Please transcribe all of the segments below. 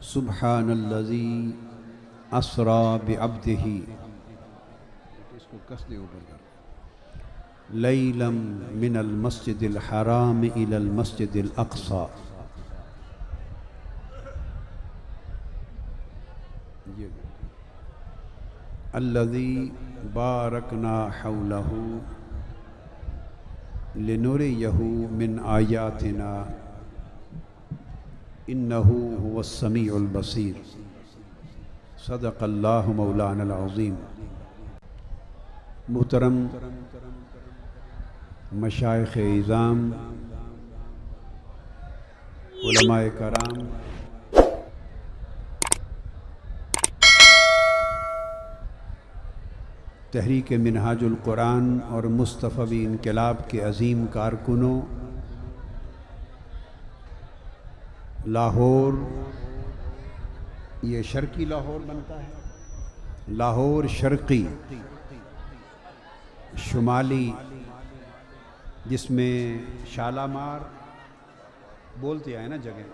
सुब्हानल्लज़ी अस्रा बिअब्दिही, इसको कस दे ऊपर कर, लैलम मिनल मस्जिदिल हराम इलल मस्जिदिल अक़सा। अल्लज़ी बारकना हौलहू लिनुरियहू मिन आयातिना इन्नहू हुवस्समीउल बसीर। सदक़ल्लाहु मौलानल अज़ीम। मुहतरम मशाइख़ इज़ाम, उलमाए कराम, तहरीक मिनहाजुल कुरान और मुस्तफ़वी इनकलाब के अज़ीम कारकुनों, लाहौर, ये शर्की लाहौर बनता है, लाहौर शर्की, शुमाली जिसमें शालामार बोलते आए ना जगह,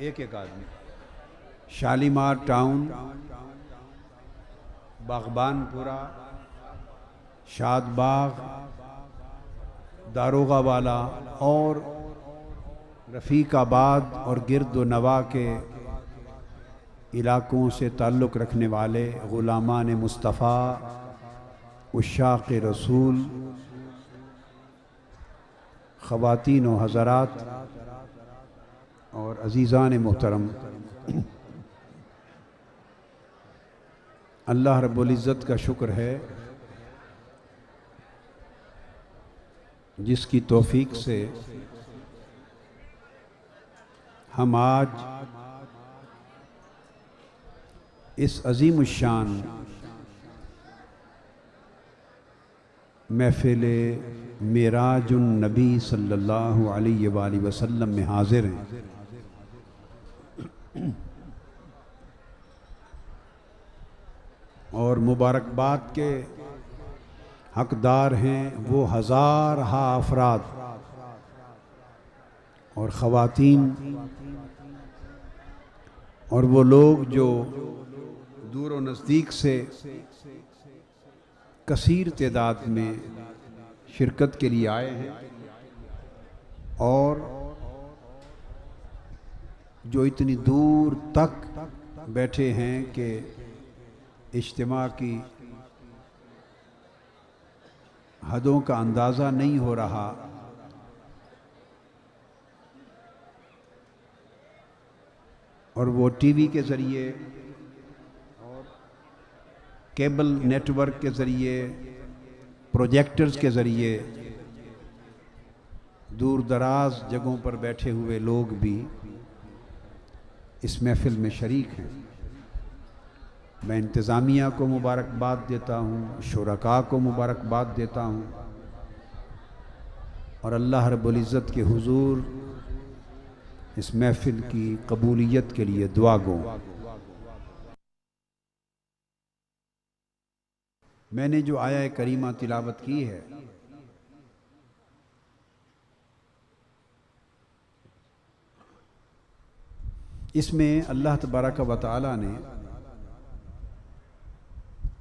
एक एक आदमी, शालीमार टाउन, बागबानपुरा, शादबाग, दारोगा वाला और रफ़ीकाबाद और गिरद व नवा के इलाक़ों से ताल्लुक़ रखने वाले ग़ुलामान मुस्तफ़ा, उश्शाक़ रसूल, ख़वातीन व हज़रात और अज़ीज़ान मोहतरम, अल्लाह रब्बुल इज़्ज़त का शुक्र है जिसकी तौफ़ीक़ से हम आज इस अज़ीमुश्शान महफ़िल मिराजुन नबी सल्लल्लाहु अलैहि वसल्लम में हाज़िर हैं। और मुबारकबाद के हक़दार हैं वो हज़ार हा अफराद और ख़वातीन और वो लोग जो दूर व नज़दीक से कसीर तादाद में शिरकत के लिए आए हैं और जो इतनी दूर तक बैठे हैं कि इज्तिमा की हदों का अंदाज़ा नहीं हो रहा। और वो टीवी के ज़रिए और केबल नेटवर्क के ज़रिए, प्रोजेक्टर्स के ज़रिए दूर दराज जगहों पर बैठे हुए लोग भी इस महफ़िल में शरीक हैं। मैं इंतज़ामिया को मुबारकबाद देता हूँ, शुरका को मुबारकबाद देता हूँ और अल्लाह रब्बुल इज़्ज़त के हुज़ूर इस महफ़िल की कबूलियत के लिए दुआ गो। मैंने जो आया करीमा तिलावत की है, इसमें अल्लाह तबारक व तआला ने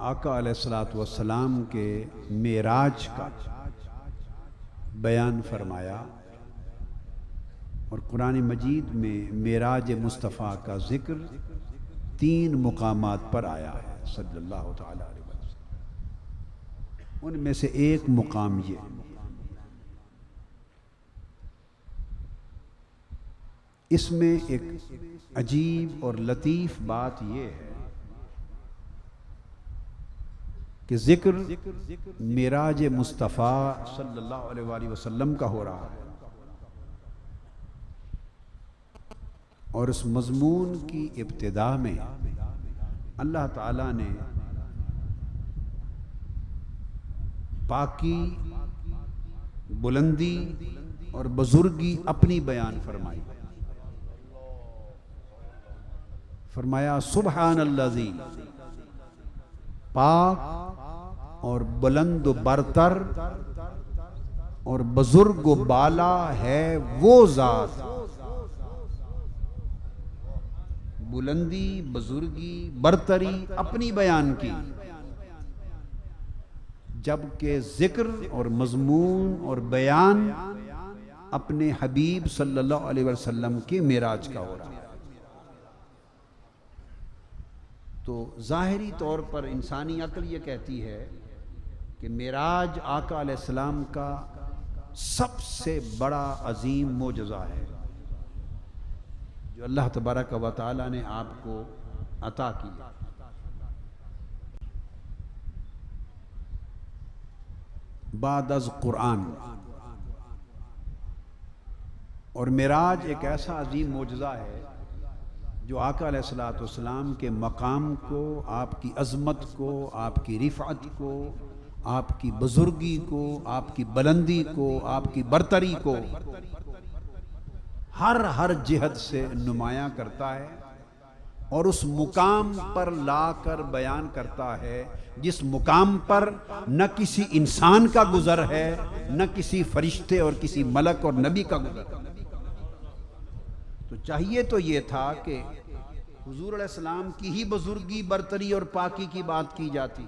आका अलैहिस्सलातु वस्सलाम के मेराज का बयान फरमाया और कुरान मजीद में मेराज मुस्तफ़ा का ज़िक्र 3 मुकामात पर आया है सल्लल्लाहु तआला अलैहि वसल्लम। उनमें से एक मुकाम ये, इसमें एक अजीब और लतीफ़ बात ये है कि ज़िक्र मेराज मुस्तफ़ा सल्लल्लाहु अलैहि वसल्लम का हो रहा है और उस मज़मून की इब्तिदा में अल्लाह ताला ने पाकी, बुलंदी और बुजुर्गी अपनी बयान फरमाई। फरमाया सुब्हानल्लज़ी, पाक और बुलंद बरतर और बुजुर्ग बाला है वो ज़ात बुलंदी, बुजुर्गी, बरतरी अपनी बयान की, जबकि जिक्र और मजमून और बयान अपने हबीब सल्लल्लाहु अलैहि वसल्लम के मेराज का हो रहा है। तो ज़ाहिरी तौर पर इंसानी अक्ल ये कहती है कि मेराज आका अलैहिस्सलाम का सबसे बड़ा अजीम मोजज़ा है जो अल्लाह तबारक व तआला ने आपको अता किया। बाद अज़ कुरान, और मेराज एक ऐसा अजीम मोजज़ा है जो आका अलैहिस्सलातु वस्सलाम के मकाम को, आपकी अज़मत को, आपकी रिफ़अत को, आपकी बुजुर्गी को, आपकी बुलंदी को, आपकी बरतरी को हर जिहद से नुमायां करता है और उस मुकाम पर लाकर बयान करता है जिस मुकाम पर न किसी इंसान का गुजर है, न किसी फरिश्ते और किसी मलक और नबी का गुजर। तो चाहिए तो ये था कि हुजूर अलैहिस्सलाम की ही बुजुर्गी, बरतरी और पाकी की बात की जाती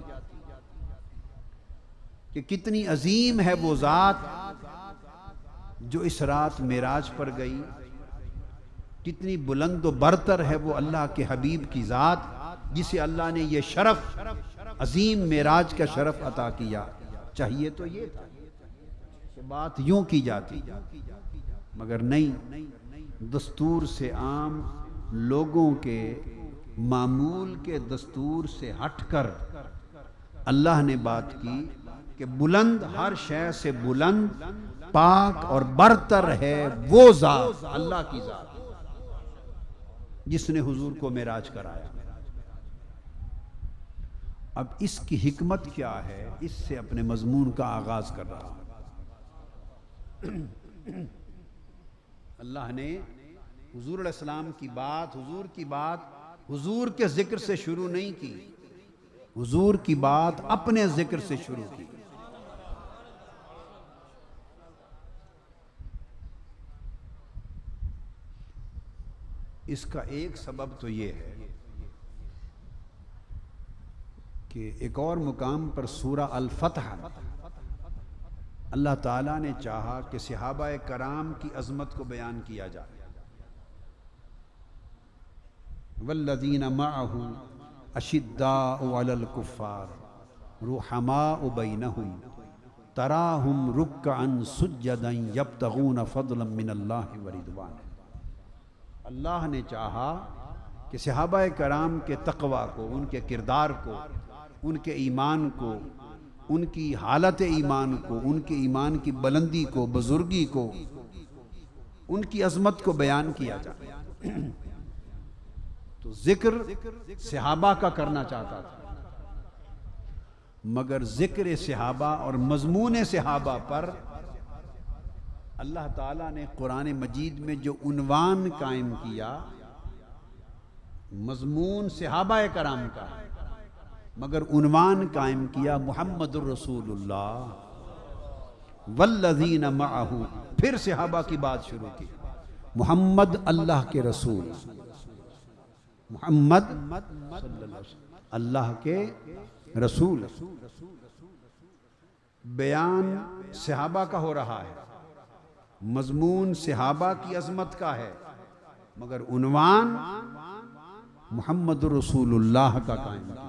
कि कितनी अजीम है वो ज़ात जो इस रात मेराज पर गई, कितनी बुलंद व बरतर है वो अल्लाह के हबीब की ज़ात जिसे अल्लाह ने ये शरफ, अजीम मेराज का शरफ अता किया। चाहिए तो ये था कि बात यूं की जाती, मगर नहीं, दस्तूर से आम लोगों के मामूल के दस्तूर से हटकर अल्लाह ने बात की कि बुलंद, हर शय से बुलंद, पाक और बरतर है वो ज़ात, अल्लाह की ज़ात जिसने हुजूर को मेराज कराया। अब इसकी हिकमत क्या है, इससे अपने मजमून का आगाज कर रहा है। अल्लाह ने हुजूर अलैहिस्सलाम की बात, हुजूर के जिक्र से शुरू नहीं की, हुजूर की बात अपने जिक्र से शुरू की। इसका एक सबब तो ये है कि एक और मुकाम पर सूरा अल फतह अल्लाह ताला ने चाहा कि सहाबाए कराम की अजमत को बयान किया जाए। वल्लज़ीना मअहू अशिद्दाउ अलल कुफ़्फ़ार रुहमाउ बैनहुम तराहुम रुक्कअन सुज्जदन यब्तगून फ़ज़लन मिनल्लाहि व रिदवान। अल्लाह ने चाहा कि सहाबाए कराम के तक़वा को, उनके किरदार को, उनके ईमान को, उनकी हालत ईमान को, उनके ईमान की बुलंदी को, बुजुर्गी को, उनकी अजमत को बयान किया जाए। तो जिक्र सहाबा का करना चाहता था, मगर जिक्र सहाबा और मजमून सहाबा पर अल्लाह ताला ने कुरान मजीद में जो उन्वान कायम किया, मजमून सहाबाए कराम का, मगर उन्वान कायम किया मुहम्मदुर रसूलुल्लाह वल्लज़ीना मअहू। फिर सहाबा की बात शुरू की, मोहम्मद अल्लाह के रसूल, मोहम्मद अल्लाह के रसूल। बयान सहाबा का हो रहा है, मजमून सहाबा की अजमत का है, मगर उन्वान मुहम्मदुर रसूलुल्लाह का कायम किया।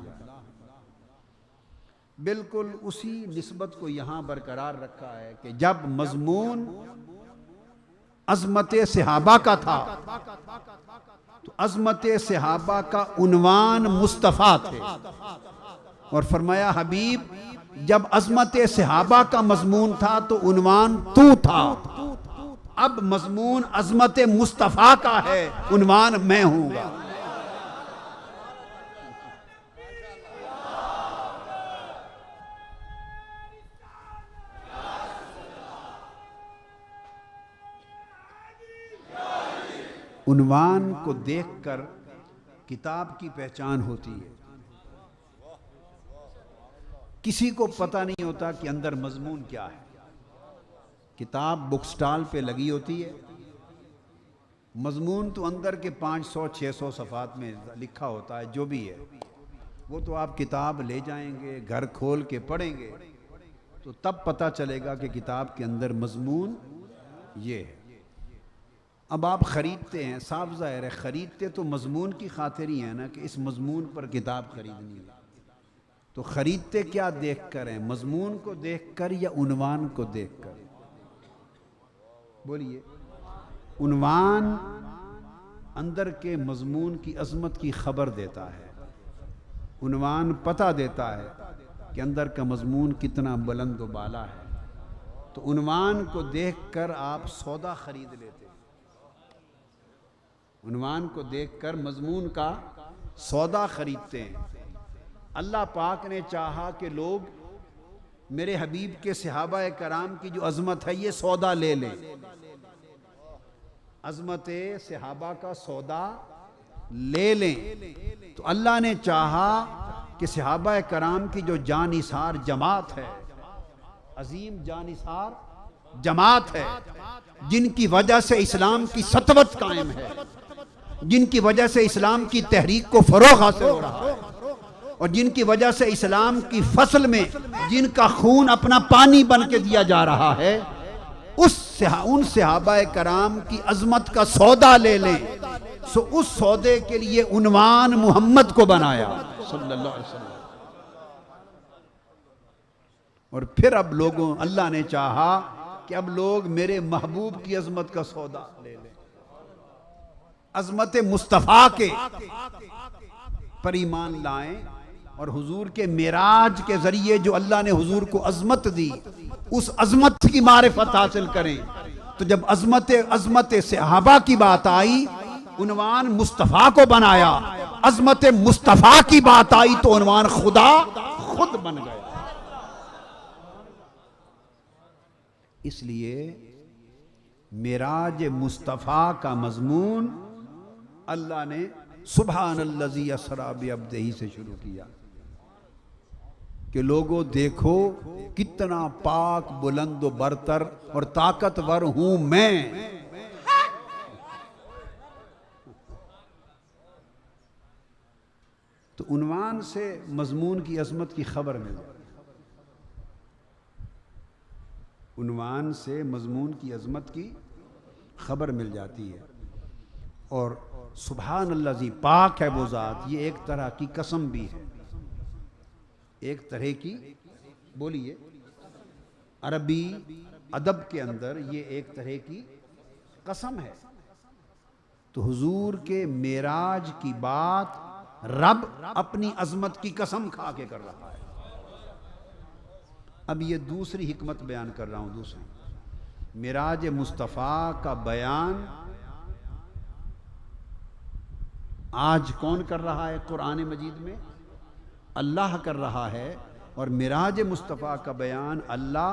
बिल्कुल उसी निस्बत को यहां बरकरार रखा है कि जब मजमून अजमत सहाबा का था तो अजमत सहाबा का उन्वान मुस्तफ़ा थे, और फरमाया हबीब जब अजमत सहाबा का मजमून था तो उन्वान तू था, अब मजमून अजमत मुस्तफ़ा का है, उन्वान मैं हूंगा। उन्वान को देखकर किताब की पहचान होती है। किसी को पता नहीं होता कि अंदर मजमून क्या है। किताब बुक स्टॉल पे लगी होती है, मजमून तो अंदर के 500-600 सफ़ात में लिखा होता है, जो भी है वो तो आप किताब ले जाएंगे, घर खोल के पढ़ेंगे तो तब पता चलेगा कि किताब के अंदर मजमून ये है। अब आप ख़रीदते हैं, साफ ज़ाहिर है ख़रीदते तो मजमून की खातिर ही है ना कि इस मजमून पर किताब खरीदनी है। तो ख़रीदते क्या देख कर हैं, मजमून को देख कर या उन्वान को देख कर? बोलिए। उन्वान अंदर के मजमून की अज़मत की खबर देता है, उन्वान पता देता है कि अंदर का मजमून कितना बुलंद व बाला है। तो उन्वान को देखकर आप सौदा खरीद लेते हैं, उन्वान को देखकर मजमून का सौदा खरीदते हैं। अल्लाह पाक ने चाहा कि लोग मेरे हबीब के सहाबा कराम की जो अजमत है ये सौदा ले लें, अजमत सहाबा का सौदा ले लें। तो अल्लाह ने चाहा कि सहाबा कराम की जो जानिसार जमात है, अजीम जानिसार जमात है, जिनकी वजह से इस्लाम की सतवत कायम है, जिनकी वजह से इस्लाम की तहरीक को फरोग हासिल हो रहा है और जिनकी वजह से इस्लाम की फसल में जिनका खून अपना पानी बन के दिया जा रहा है, उन सहाबा कराम की अजमत का सौदा ले लें। सो उस सौदे के लिए उन्वान मोहम्मद को बनाया सल्लल्लाहु अलैहि वसल्लम। और फिर अब लोगों, अल्लाह ने चाहा कि अब लोग मेरे महबूब की अजमत का सौदा ले लें, अजमत मुस्तफ़ा के पर ईमान लाएं और हुजूर के मेराज के जरिए जो अल्लाह ने हुजूर को अजमत दी, उस अजमत की मारिफत हासिल करें। तो जब अजमत सहाबा की बात आई, उन्वान मुस्तफ़ा को बनाया, अजमत मुस्तफ़ा की बात आई तो उन्वान खुदा खुद बन गया। इसलिए मेराज मुस्तफ़ा का मजमून अल्लाह ने सुब्हानल्लज़ी अस्रा बिअब्दिही से शुरू किया कि लोगों देखो कितना पाक बुलंद बरतर और ताकतवर हूं मैं। तो उन्वान से मजमून की अजमत की खबर मिल जाती, उन्वान से मजमून की अजमत की खबर मिल जाती है। और सुब्हानल्लाज़ी, पाक है वो ज़ात, ये एक तरह की कसम भी है, एक तरह की, बोलिए, अरबी अदब के अंदर ये एक तरह की कसम है। तो हुजूर के मेराज की बात रब अपनी अजमत की कसम खा के कर रहा है। अब ये दूसरी हिकमत बयान कर रहा हूं, दूसरी मेराज मुस्तफ़ा का बयान आज कौन कर रहा है? कुरान मजीद में अल्लाह कर रहा है। और मेराज मुस्तफ़ा का बयान अल्लाह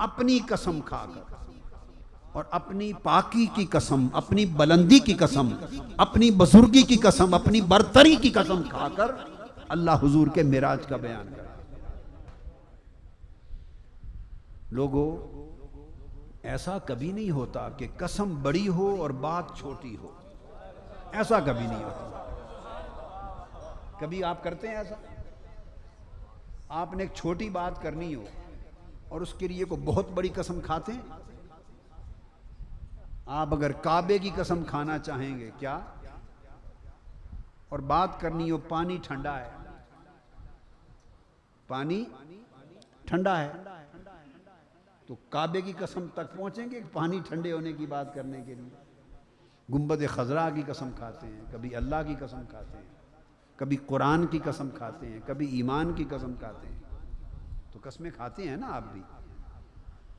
अपनी कसम खाकर और अपनी पाकी की कसम, अपनी बुलंदी की कसम, अपनी बुजुर्गी की कसम, अपनी बरतरी की कसम खाकर अल्लाह हुजूर के मेराज का बयान कर। लोगों, ऐसा कभी नहीं होता कि कसम बड़ी हो और बात छोटी हो, ऐसा कभी नहीं होता। कभी आप करते हैं ऐसा? आपने एक छोटी बात करनी हो और उसके लिए को बहुत बड़ी कसम खाते हैं। आप अगर काबे की कसम खाना चाहेंगे क्या, और बात करनी हो पानी ठंडा है, पानी ठंडा है, तो काबे की कसम तक पहुंचेंगे पानी ठंडे होने की बात करने के लिए? गुंबद खजरा की कसम खाते हैं, कभी अल्लाह की कसम खाते हैं, कभी कुरान की कसम खाते हैं, कभी ईमान की कसम खाते हैं। तो कसमें खाते हैं ना आप भी।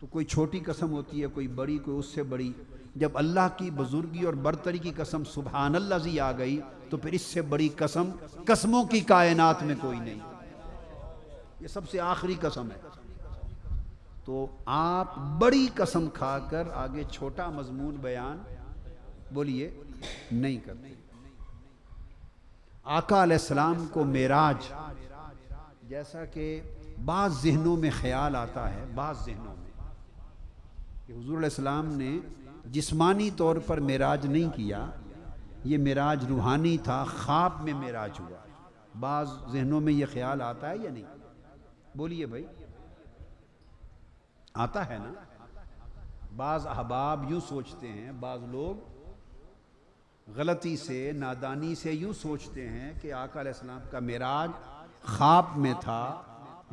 तो कोई छोटी कसम होती है, कोई बड़ी, कोई उससे बड़ी। जब अल्लाह की बुजुर्गी और बरतरी की कसम सुब्हानल्लाज़ी आ गई तो फिर इससे बड़ी कसम कसमों की कायनात में कोई नहीं। ये सबसे आखिरी कसम है। तो आप बड़ी कसम खाकर आगे छोटा मजमून बयान, बोलिए, नहीं करते। आका अलैहिस्सलाम को मेराज, जैसा कि बाज़ ज़हनों में ख्याल आता है, बाज़ ज़हनों में कि हुज़ूर अलैहिस्सलाम ने जिस्मानी तौर पर मेराज नहीं किया, ये मेराज रूहानी था, ख्वाब में मेराज हुआ। बाज़ जहनों में ये ख्याल आता है या नहीं? बोलिए भाई, आता है ना? बाज़ अहबाब यूँ सोचते हैं, बाज़ लोग गलती से, नादानी से यूँ सोचते हैं कि आका अलैहिस्सलाम का मेराज ख्वाब में था,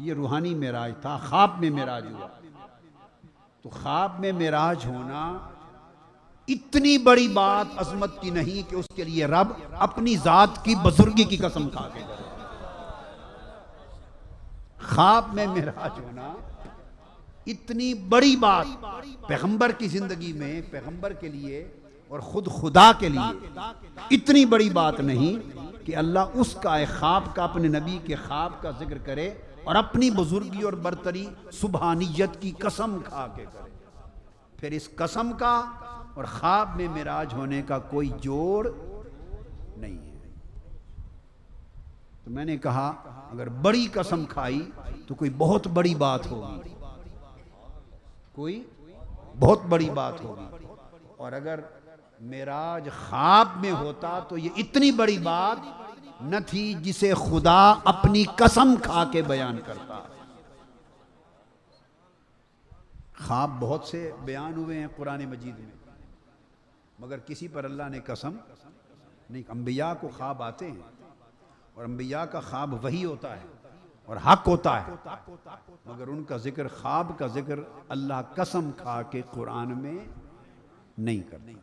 ये रूहानी मेराज था, ख्वाब में मेराज हुआ। तो ख्वाब में मेराज होना इतनी बड़ी बात अजमत की नहीं कि उसके लिए रब अपनी जात की बुजुर्गी की कसम खा के करे। ख्वाब में मेराज होना इतनी बड़ी बात पैगंबर की जिंदगी में, पैगंबर के लिए और खुद खुदा के लिए इतनी बड़ी बात नहीं कि अल्लाह उसका ख्वाब का, अपने नबी के ख्वाब का जिक्र करे और अपनी बुजुर्गी और बरतरी सुबहानियत की कसम खा के करे। फिर इस कसम का और ख्वाब में मिराज होने का कोई जोड़ नहीं है। तो मैंने कहा अगर बड़ी कसम खाई तो कोई बहुत बड़ी बात होगी, कोई बहुत बड़ी बात होगी। और अगर मेराज ख्वाब में होता तो ये इतनी बड़ी बात न थी जिसे खुदा अपनी कसम खा के बयान करता। ख्वाब बहुत से बयान हुए हैं कुरान मजीद में, मगर किसी पर अल्लाह ने कसम नहीं। अंबिया को ख्वाब आते हैं और अंबिया का ख्वाब वही होता है और हक होता है, मगर उनका जिक्र, ख्वाब का जिक्र अल्लाह कसम खा के कुरान में नहीं करता।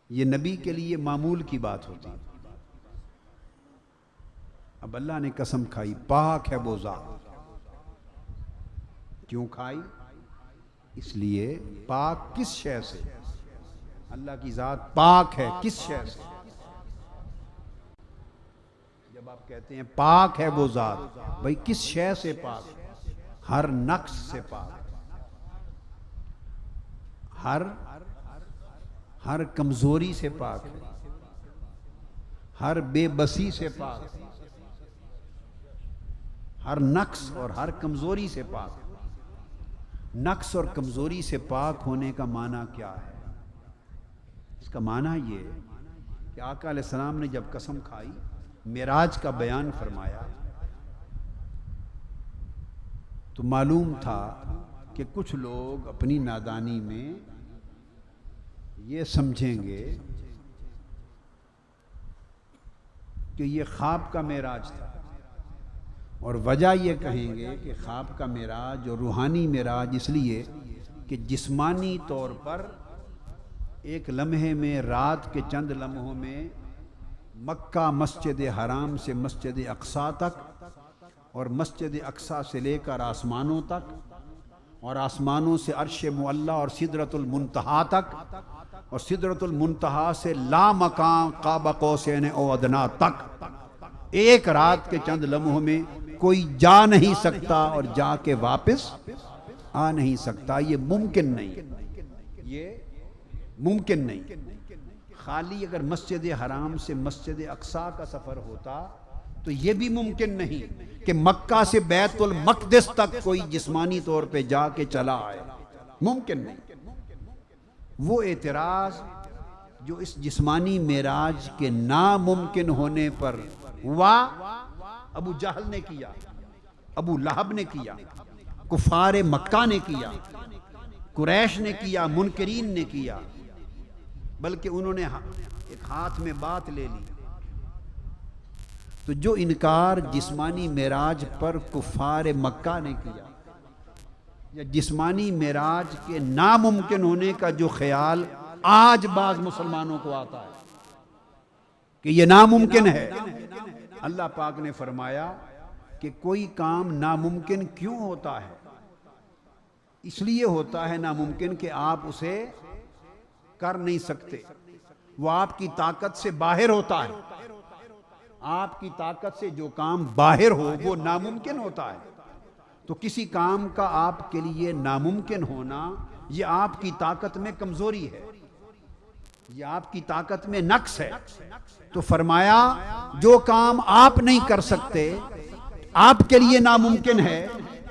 ये नबी के लिए मामूल की बात होती है। अब अल्लाह ने कसम खाई, पाक है वो ज़ात। क्यों खाई? इसलिए पाक किस शय से? अल्लाह की ज़ात पाक है किस शय से? जब आप कहते हैं पाक है वो ज़ात, भाई किस शय से पाक? हर नक्स से पाक, हर कमजोरी से पाक है, हर बेबसी से पाक, हर नक्स और हर कमजोरी से पाक। नक्स और कमजोरी से पाक होने का माना क्या है? इसका माना ये कि आका अलैहिस्सलाम ने जब कसम खाई, मेराज का बयान फरमाया, तो मालूम था कि कुछ लोग अपनी नादानी में ये समझेंगे कि ये ख्वाब का मेराज था, और वजह ये कहेंगे कि ख्वाब का मेराज और रूहानी मेराज इसलिए कि जिस्मानी तौर पर एक लम्हे में, रात के चंद लम्हों में मक्का मस्जिद हराम से मस्जिद अक्सा तक और मस्जिद अक्सा से लेकर आसमानों तक और आसमानों से अर्श मुअल्ला और सिदरतुल मुंतहा तक और सिदरतुल मुंतहा से ला मकाम क़ाब क़ौसैन औ अदना तक एक रात के चंद लम्हों में कोई जा नहीं सकता और जाके वापस आ नहीं सकता। ये मुमकिन नहीं, ये मुमकिन नहीं। खाली अगर मस्जिद हराम से मस्जिद अक्सा का सफर होता तो ये भी मुमकिन नहीं कि मक्का से बैतुल मक़दिस तक कोई जिस्मानी तौर पे जाके चला आए, मुमकिन नहीं। वो एतराज जो इस जिस्मानी मेराज के नामुमकिन होने पर हुआ, अबू जहल ने किया, अबू लहब ने किया, कुफार मक्का ने किया, कुरैश ने किया, मुनकरीन ने किया, बल्कि उन्होंने एक हाथ में बात ले ली। तो जो इनकार जिस्मानी मेराज पर कुफार मक्का ने किया, या जिस्मानी मेराज के नामुमकिन होने का जो ख्याल आज बाज मुसलमानों को आता है कि ये नामुमकिन है, अल्लाह पाक ने फरमाया कि कोई काम नामुमकिन क्यों होता है? इसलिए होता है नामुमकिन कि आप उसे कर नहीं सकते, वो आपकी ताकत से बाहर होता है। आपकी ताकत से जो काम बाहर हो वो नामुमकिन होता है। तो किसी काम का आपके लिए नामुमकिन होना ये आपकी ताकत में कमजोरी है, ये आपकी ताकत में नक्स है। तो फरमाया जो काम आप नहीं कर सकते, आपके लिए नामुमकिन है,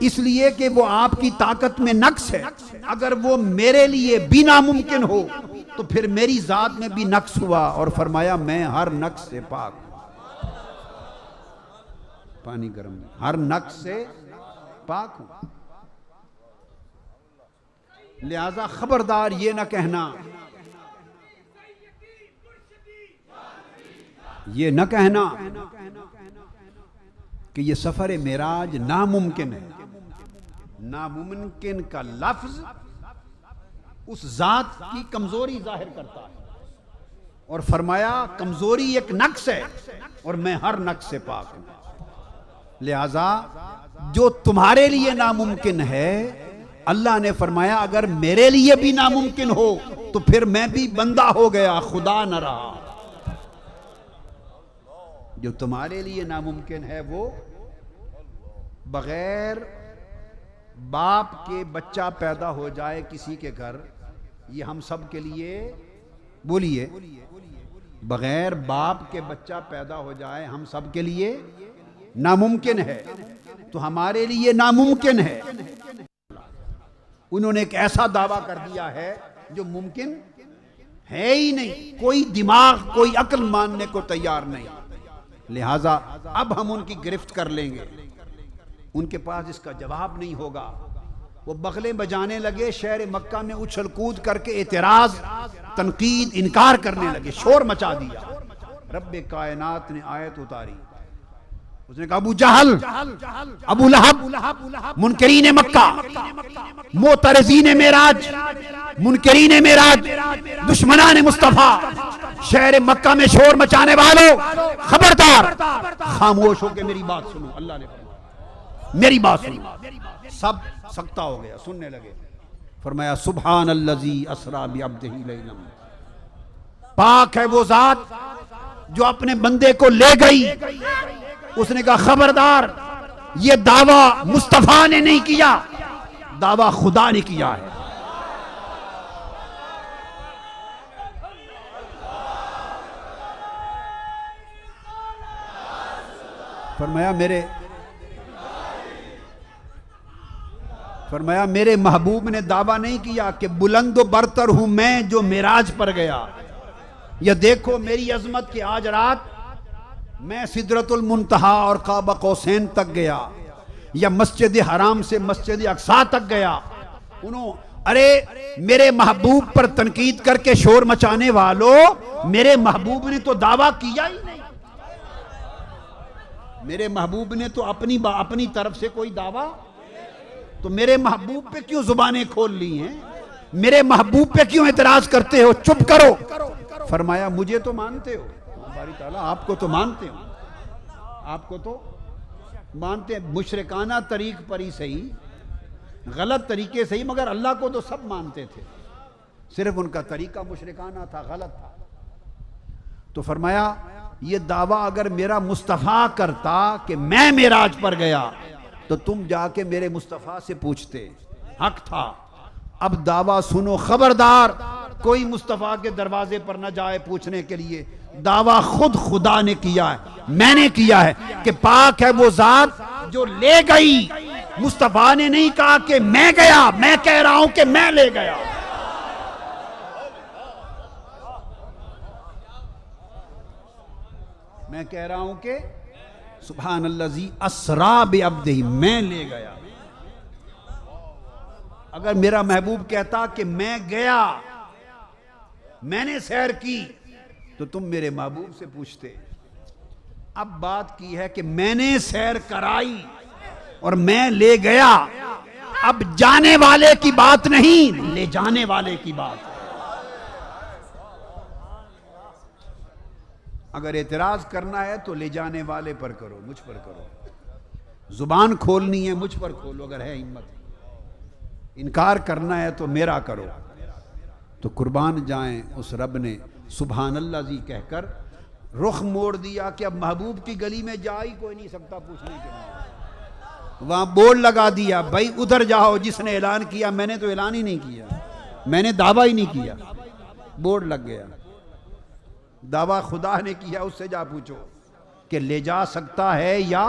इसलिए कि वो आपकी ताकत में नक्स है। अगर वो मेरे लिए भी नामुमकिन हो तो फिर मेरी जात में भी नक्स हुआ। और फरमाया मैं हर नक्स से पाक हूं। पानी गर्म, हर नक्स से पाक हूं। लिहाजा खबरदार ये ना कहना, ये न कहना कि ये सफर मेराज नामुमकिन है। नामुमकिन का लफ्ज उस जात की कमजोरी जाहिर करता है। और फरमाया कमजोरी एक नक्स है और मैं हर नक्स से पाक हूं। लिहाजा जो तुम्हारे लिए नामुमकिन है, अल्लाह ने फरमाया अगर मेरे लिए भी नामुमकिन हो तो फिर मैं भी बंदा हो गया, खुदा न रहा। जो तुम्हारे लिए नामुमकिन है वो बगैर बाप के बच्चा पैदा हो जाए किसी के घर, ये हम सब के लिए, बोलिए, बगैर बाप के बच्चा पैदा हो जाए हम सब के लिए नामुमकिन है। तो हमारे लिए नामुमकिन है। उन्होंने एक ऐसा दावा कर दिया है जो मुमकिन है ही नहीं। कोई दिमाग, कोई अक्ल मानने को तैयार नहीं। लिहाजा अब हम उनकी गिरफ्त कर लेंगे। उनके पास इसका जवाब नहीं होगा। वो बगले बजाने लगे, शहर मक्का में उछल कूद करके एतराज, तनकीद, इनकार करने लगे, शोर मचा दिया। रब्बे कायनात ने आयत उतारी। उसने कहा अबू जहल, अबू लहब, मुनकरीन मक्का, मोतरजीन मेराज, मुनकरीन मेराज, दुश्मनान मुस्तफा, शहर मक्का में शोर मचाने वालों, खबरदार, खामोश होकर मेरी बात सुनो। अल्लाह ने मेरी बात सुनो। सब सकता हो गया, सुनने लगे। फरमाया सुभान अल्लज़ी असरा बिअब्दिही लैलन, पाक है वो जात जो अपने बंदे को ले गई। उसने कहा खबरदार, ये दावा मुस्तफा ने नहीं किया, दावा खुदा ने किया है। फरमाया मेरे महबूब ने दावा नहीं किया कि बुलंद बरतर हूं मैं जो मेराज पर गया। या देखो मेरी अजमत की आज रात मैं सिदरतुल मुंतहा और काबा कौसैन तक गया, या मस्जिद हराम से मस्जिद अक्सा तक गया। अरे मेरे महबूब पर तनकीद करके शोर मचाने वालों, मेरे महबूब ने तो दावा किया ही नहीं। मेरे महबूब ने तो अपनी तरफ से कोई दावा, तो मेरे महबूब पे क्यों जुबानें खोल ली हैं? मेरे महबूब पे क्यों एतराज करते हो? चुप करो। फरमाया मुझे तो मानते हो, बारी ताला आपको तो मानते हो, आपको तो मानते हैं। मुशरिकाना तरीक पर ही सही, गलत तरीके से ही, मगर अल्लाह को तो सब मानते थे। सिर्फ उनका तरीका मुशरिकाना था, गलत था। तो फरमाया ये दावा अगर मेरा मुस्तफ़ा करता कि मैं मेराज पर गया तो तुम जाके मेरे मुस्तफ़ा से पूछते, हक था। अब दावा सुनो, खबरदार कोई मुस्तफ़ा के दरवाजे पर न जाए पूछने के लिए। दावा खुद खुदा ने किया है, मैंने किया है कि पाक है वो जात जो ले गई। मुस्तफ़ा ने नहीं कहा कि मैं गया, मैं कह रहा हूं कि मैं ले गया। मैं कह रहा हूं कि सुभान अल्लज़ी असरा बिअब्दिही, मैं ले गया। अगर मेरा महबूब कहता कि मैं गया, मैंने सैर की, तो तुम मेरे महबूब से पूछते। अब बात की है कि मैंने सैर कराई और मैं ले गया। अब जाने वाले की बात नहीं, ले जाने वाले की बात है। अगर एतराज करना है तो ले जाने वाले पर करो, मुझ पर करो। जुबान खोलनी है मुझ पर खोलो अगर है हिम्मत। इनकार करना है तो मेरा करो। तो कुर्बान जाएं उस रब ने सुभान अल्लाह जी कहकर रुख मोड़ दिया कि अब महबूब की गली में जा ही कोई नहीं सकता पूछने के लिए। वहां बोर्ड लगा दिया, भाई उधर जाओ जिसने ऐलान किया। मैंने तो ऐलान ही नहीं किया, मैंने दावा ही नहीं किया। बोर्ड लग गया, दावा खुदा ने किया, उससे जा पूछो कि ले जा सकता है या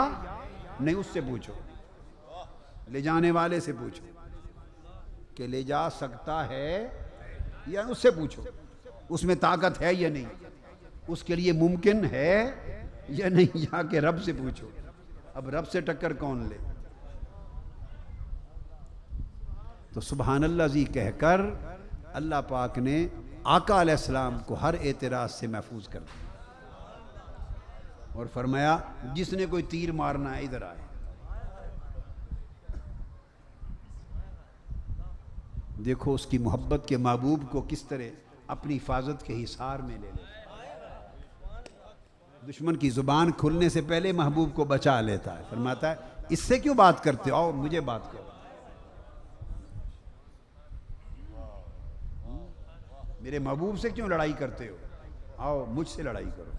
नहीं, उससे पूछो। ले जाने वाले से पूछो कि ले जा सकता है या उससे पूछो उसमें ताकत है या नहीं, उसके लिए मुमकिन है या नहीं, जाके रब से पूछो। अब रब से टक्कर कौन ले। तो सुभान अल्लाह जी कहकर अल्लाह पाक ने आका अलैहिस्सलाम को हर एतराज से महफूज कर दिया और फरमाया जिसने कोई तीर मारना है इधर आए। देखो उसकी मोहब्बत के महबूब को किस तरह अपनी हिफाजत के हिसार में ले ले। दुश्मन की जुबान खुलने से पहले महबूब को बचा लेता है। फरमाता है इससे क्यों बात करते हो, आओ मुझे बात करो। मेरे महबूब से क्यों लड़ाई करते हो, आओ मुझसे लड़ाई करो।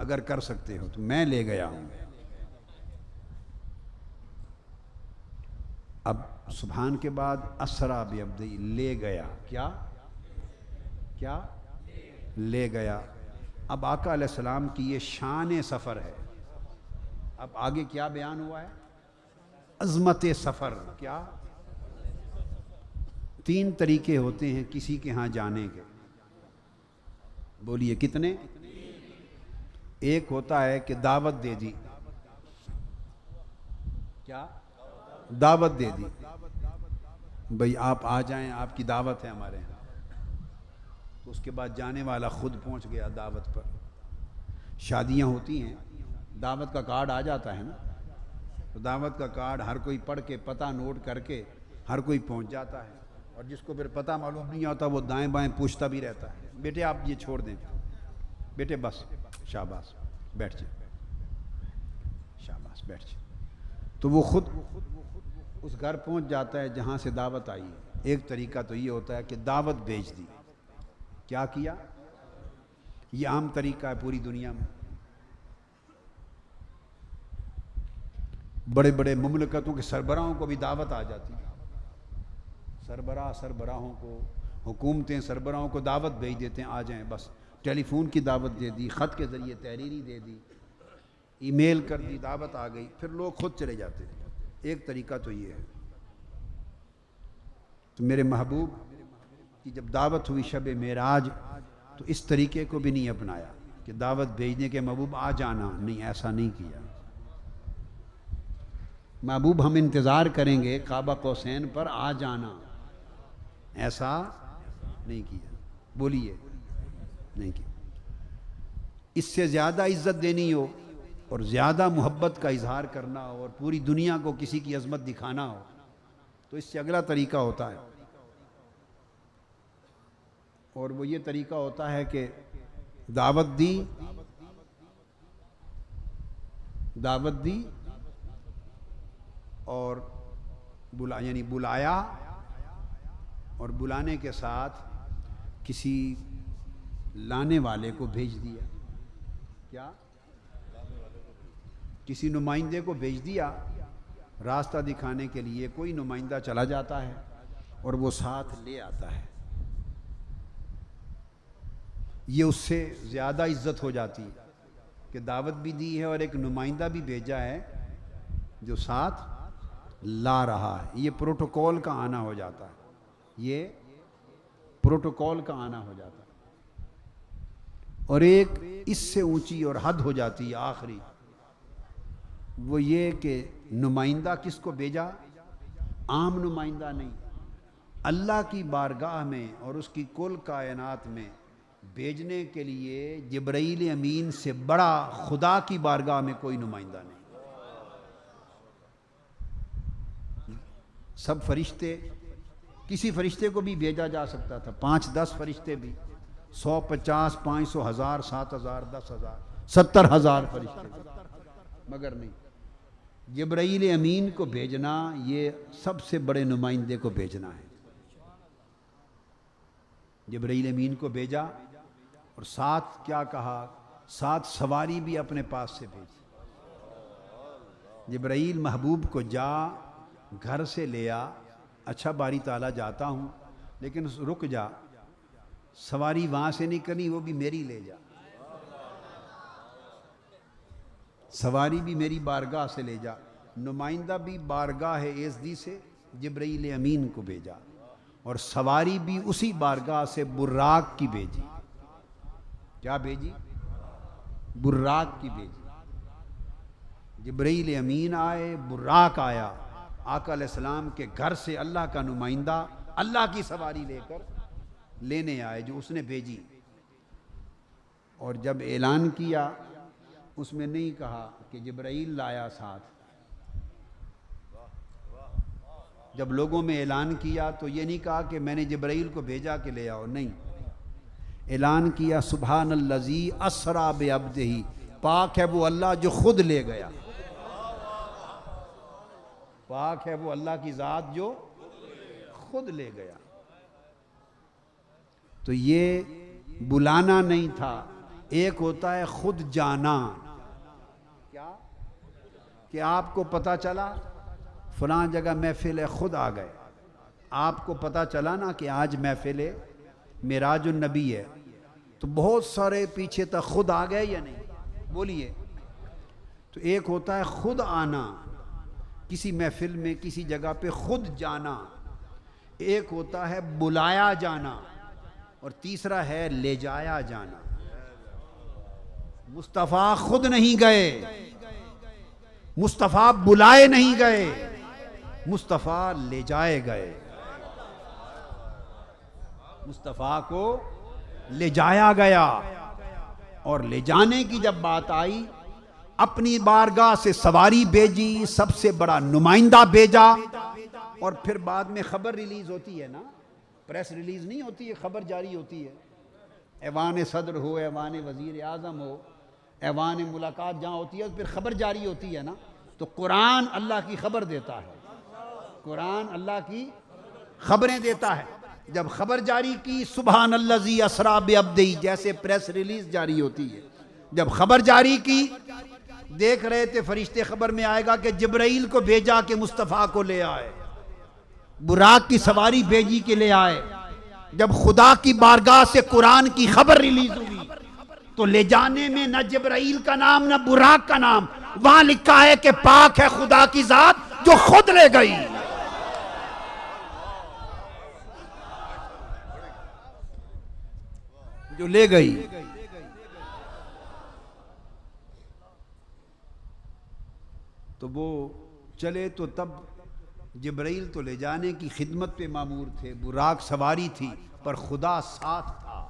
अगर कर सकते हो तो मैं ले गया हूं। अब सुभान के बाद असरा बिअब्दी, ले गया। क्या क्या ले गया। अब आका अलैहिस्सलाम की ये शान सफ़र है। अब आगे क्या बयान हुआ है, अज़मत सफ़र। क्या 3 तरीके होते हैं किसी के यहाँ जाने के, बोलिए कितने। एक होता है कि दावत दे दी, क्या दावत दे दी, भाई आप आ जाएं, आपकी दावत है हमारे यहाँ। तो उसके बाद जाने वाला खुद पहुंच गया दावत पर। शादियां होती हैं, दावत का कार्ड आ जाता है ना, तो दावत का कार्ड हर कोई पढ़ के पता नोट करके हर कोई पहुंच जाता है। और जिसको फिर पता मालूम नहीं होता वो दाएं बाएं पूछता भी रहता है, बेटे आप ये छोड़ दें, बेटे बस शाबाश बैठ जाए, शाबाश बैठ जाए। तो वो खुद उस घर पहुंच जाता है जहां से दावत आई है। एक तरीका तो ये होता है कि दावत भेज दी। क्या किया, ये आम तरीका है पूरी दुनिया में। बड़े बड़े मुमलकतों के सरबराहों को भी दावत आ जाती है। सरबराहों को, हुकूमतें सरबराहों को दावत भेज देते हैं, आ जाएं। बस टेलीफोन की दावत दे दी, ख़त के ज़रिए तहरीरी दे दी, ईमेल कर दी, दावत आ गई, फिर लोग खुद चले जाते हैं। एक तरीका तो ये है। तो मेरे महबूब की जब दावत हुई शब मेराज, तो इस तरीके को भी नहीं अपनाया कि दावत भेजने के महबूब आ जाना, नहीं, ऐसा नहीं किया। महबूब हम इंतज़ार करेंगे काबा कौसैन पर आ जाना, ऐसा नहीं किया। बोलिए नहीं किया। इससे ज़्यादा इज्जत देनी हो और ज़्यादा मोहब्बत का इजहार करना हो और पूरी दुनिया को किसी की अजमत दिखाना हो, तो इससे अगला तरीका होता है। और वो ये तरीका होता है कि दावत दी और बुलाया और बुलाने के साथ किसी लाने वाले को भेज दिया। क्या, किसी नुमाइंदे को भेज दिया रास्ता दिखाने के लिए। कोई नुमाइंदा चला जाता है और वो साथ ले आता है। ये उससे ज़्यादा इज्जत हो जाती है कि दावत भी दी है और एक नुमाइंदा भी भेजा है जो साथ ला रहा है। ये प्रोटोकॉल का आना हो जाता है, ये प्रोटोकॉल का आना हो जाता है। और एक इससे ऊंची और हद हो जाती है आखिरी, वो ये कि नुमाइंदा किसको भेजा, आम नुमाइंदा नहीं, अल्लाह की बारगाह में और उसकी कुल कायनात में भेजने के लिए जिब्राईल अमीन से बड़ा खुदा की बारगाह में कोई नुमाइंदा नहीं। सब फरिश्ते, किसी फरिश्ते को भी भेजा जा सकता था, 5-10 फरिश्ते भी, 100, 50, 500, 1000, 7000, 10,000, 70,000 फरिश्ते, मगर नहीं, जिब्राईल अमीन को भेजना, ये सबसे बड़े नुमाइंदे को भेजना है। जिब्राईल अमीन को भेजा और साथ क्या कहा, साथ सवारी भी अपने पास से भेजी। जिब्राईल महबूब को जा घर से ले आ, अच्छा बारी ताला जाता हूँ लेकिन रुक जा, सवारी वहां से नहीं करनी, वो भी मेरी ले जा, सवारी भी मेरी बारगाह से ले जा। नुमाइंदा भी बारगाह एज़दी से जिब्राइल अमीन को भेजा और सवारी भी उसी बारगाह से बुर्राक की भेजी। क्या भेजी? बुर्राक की भेजी। जिब्राइल अमीन आए, बुर्राक आया, आका अलैहिस्सलाम के घर से अल्लाह का नुमाइंदा अल्लाह की सवारी लेकर लेने आए जो उसने भेजी। और जब ऐलान किया उसमें नहीं कहा कि जिब्राइल लाया साथ। जब लोगों में ऐलान किया तो ये नहीं कहा कि मैंने जिब्राइल को भेजा कि ले आओ, नहीं, ऐलान किया सुब्हानल्लज़ी अस्रा बिअब्दिही, पाक है वो अल्लाह जो खुद ले गया, पाक है वो अल्लाह की ज़ात जो खुद ले गया। तो ये बुलाना नहीं था, एक होता है खुद जाना। क्या कि आपको पता चला फलां जगह महफिल है, खुद आ गए। आपको पता चला ना कि आज महफिल है मिराजुन नबी है, तो बहुत सारे पीछे तक खुद आ गए या नहीं? बोलिए। तो एक होता है खुद आना, किसी महफिल में किसी जगह पे खुद जाना, एक होता है बुलाया जाना, और तीसरा है ले जाया जाना। मुस्तफ़ा खुद नहीं गए, मुस्तफ़ा बुलाए नहीं गए, मुस्तफ़ा ले जाए गए। मुस्तफ़ा को ले जाया गया, और ले जाने की जब बात आई, अपनी बारगाह से सवारी भेजी, सबसे बड़ा नुमाइंदा भेजा, और फिर बाद में खबर रिलीज होती है ना, प्रेस रिलीज नहीं होती है, खबर जारी होती है। ऐवान सदर हो, ऐवान वजीर आज़म हो, ऐवान मुलाकात जहाँ होती है, फिर खबर जारी होती है ना। तो कुरान अल्लाह की खबर देता है, कुरान अल्लाह की खबरें देता है। जब खबर जारी की सुब्हानल्लज़ी अस्रा बिअब्दिही, जैसे प्रेस रिलीज जारी होती है, जब खबर जारी की, देख रहे थे फरिश्ते, खबर में आएगा कि जिब्राइल को भेजा कि मुस्तफ़ा को ले आए, बुराक की सवारी भेजी के ले आए। जब खुदा की बारगाह से कुरान की खबर रिलीज हुई, तो ले जाने में न जिब्राइल का नाम न बुराक का नाम, वहां लिखा है कि पाक है खुदा की जात जो खुद ले गई। जो ले गई। तो वो चले तो तब जिब्राइल तो ले जाने की खिदमत पे मामूर थे, बुराक सवारी थी, पर खुदा साथ था।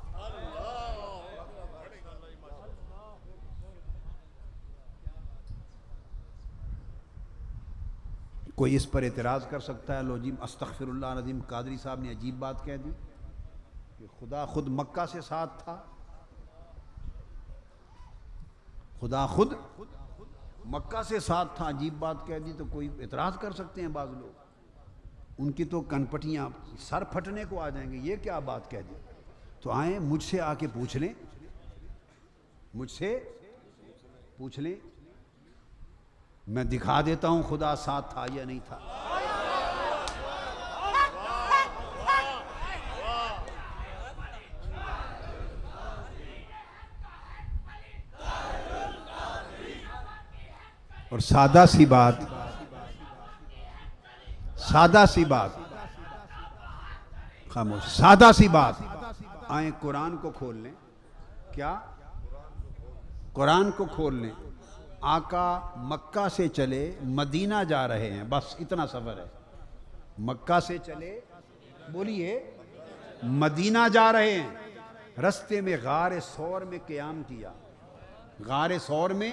कोई इस पर एतराज़ कर सकता है? लो जी, अस्तग़फिरुल्लाह नज़ीम कादरी साहब ने अजीब बात कह दी कि खुदा खुद मक्का से साथ था, खुदा खुद मक्का से साथ था, अजीब बात कह दी। तो कोई एतराज़ कर सकते हैं बाज़ लोग, उनकी तो कनपटियाँ सर फटने को आ जाएंगे, ये क्या बात कह दी। तो आए मुझसे आके पूछ लें, मुझसे पूछ लें, मैं दिखा देता हूं खुदा साथ था या नहीं था। और सादा सी बात, सादा सी बात, खामोश, सादा सी बात, आए कुरान को खोल लें। क्या? कुरान को खोल लें। आका मक्का से चले, मदीना जा रहे हैं, बस इतना सफर है। मक्का से चले, बोलिए, मदीना जा रहे हैं, रस्ते में गारे सौर में क़याम किया, गारे सौर में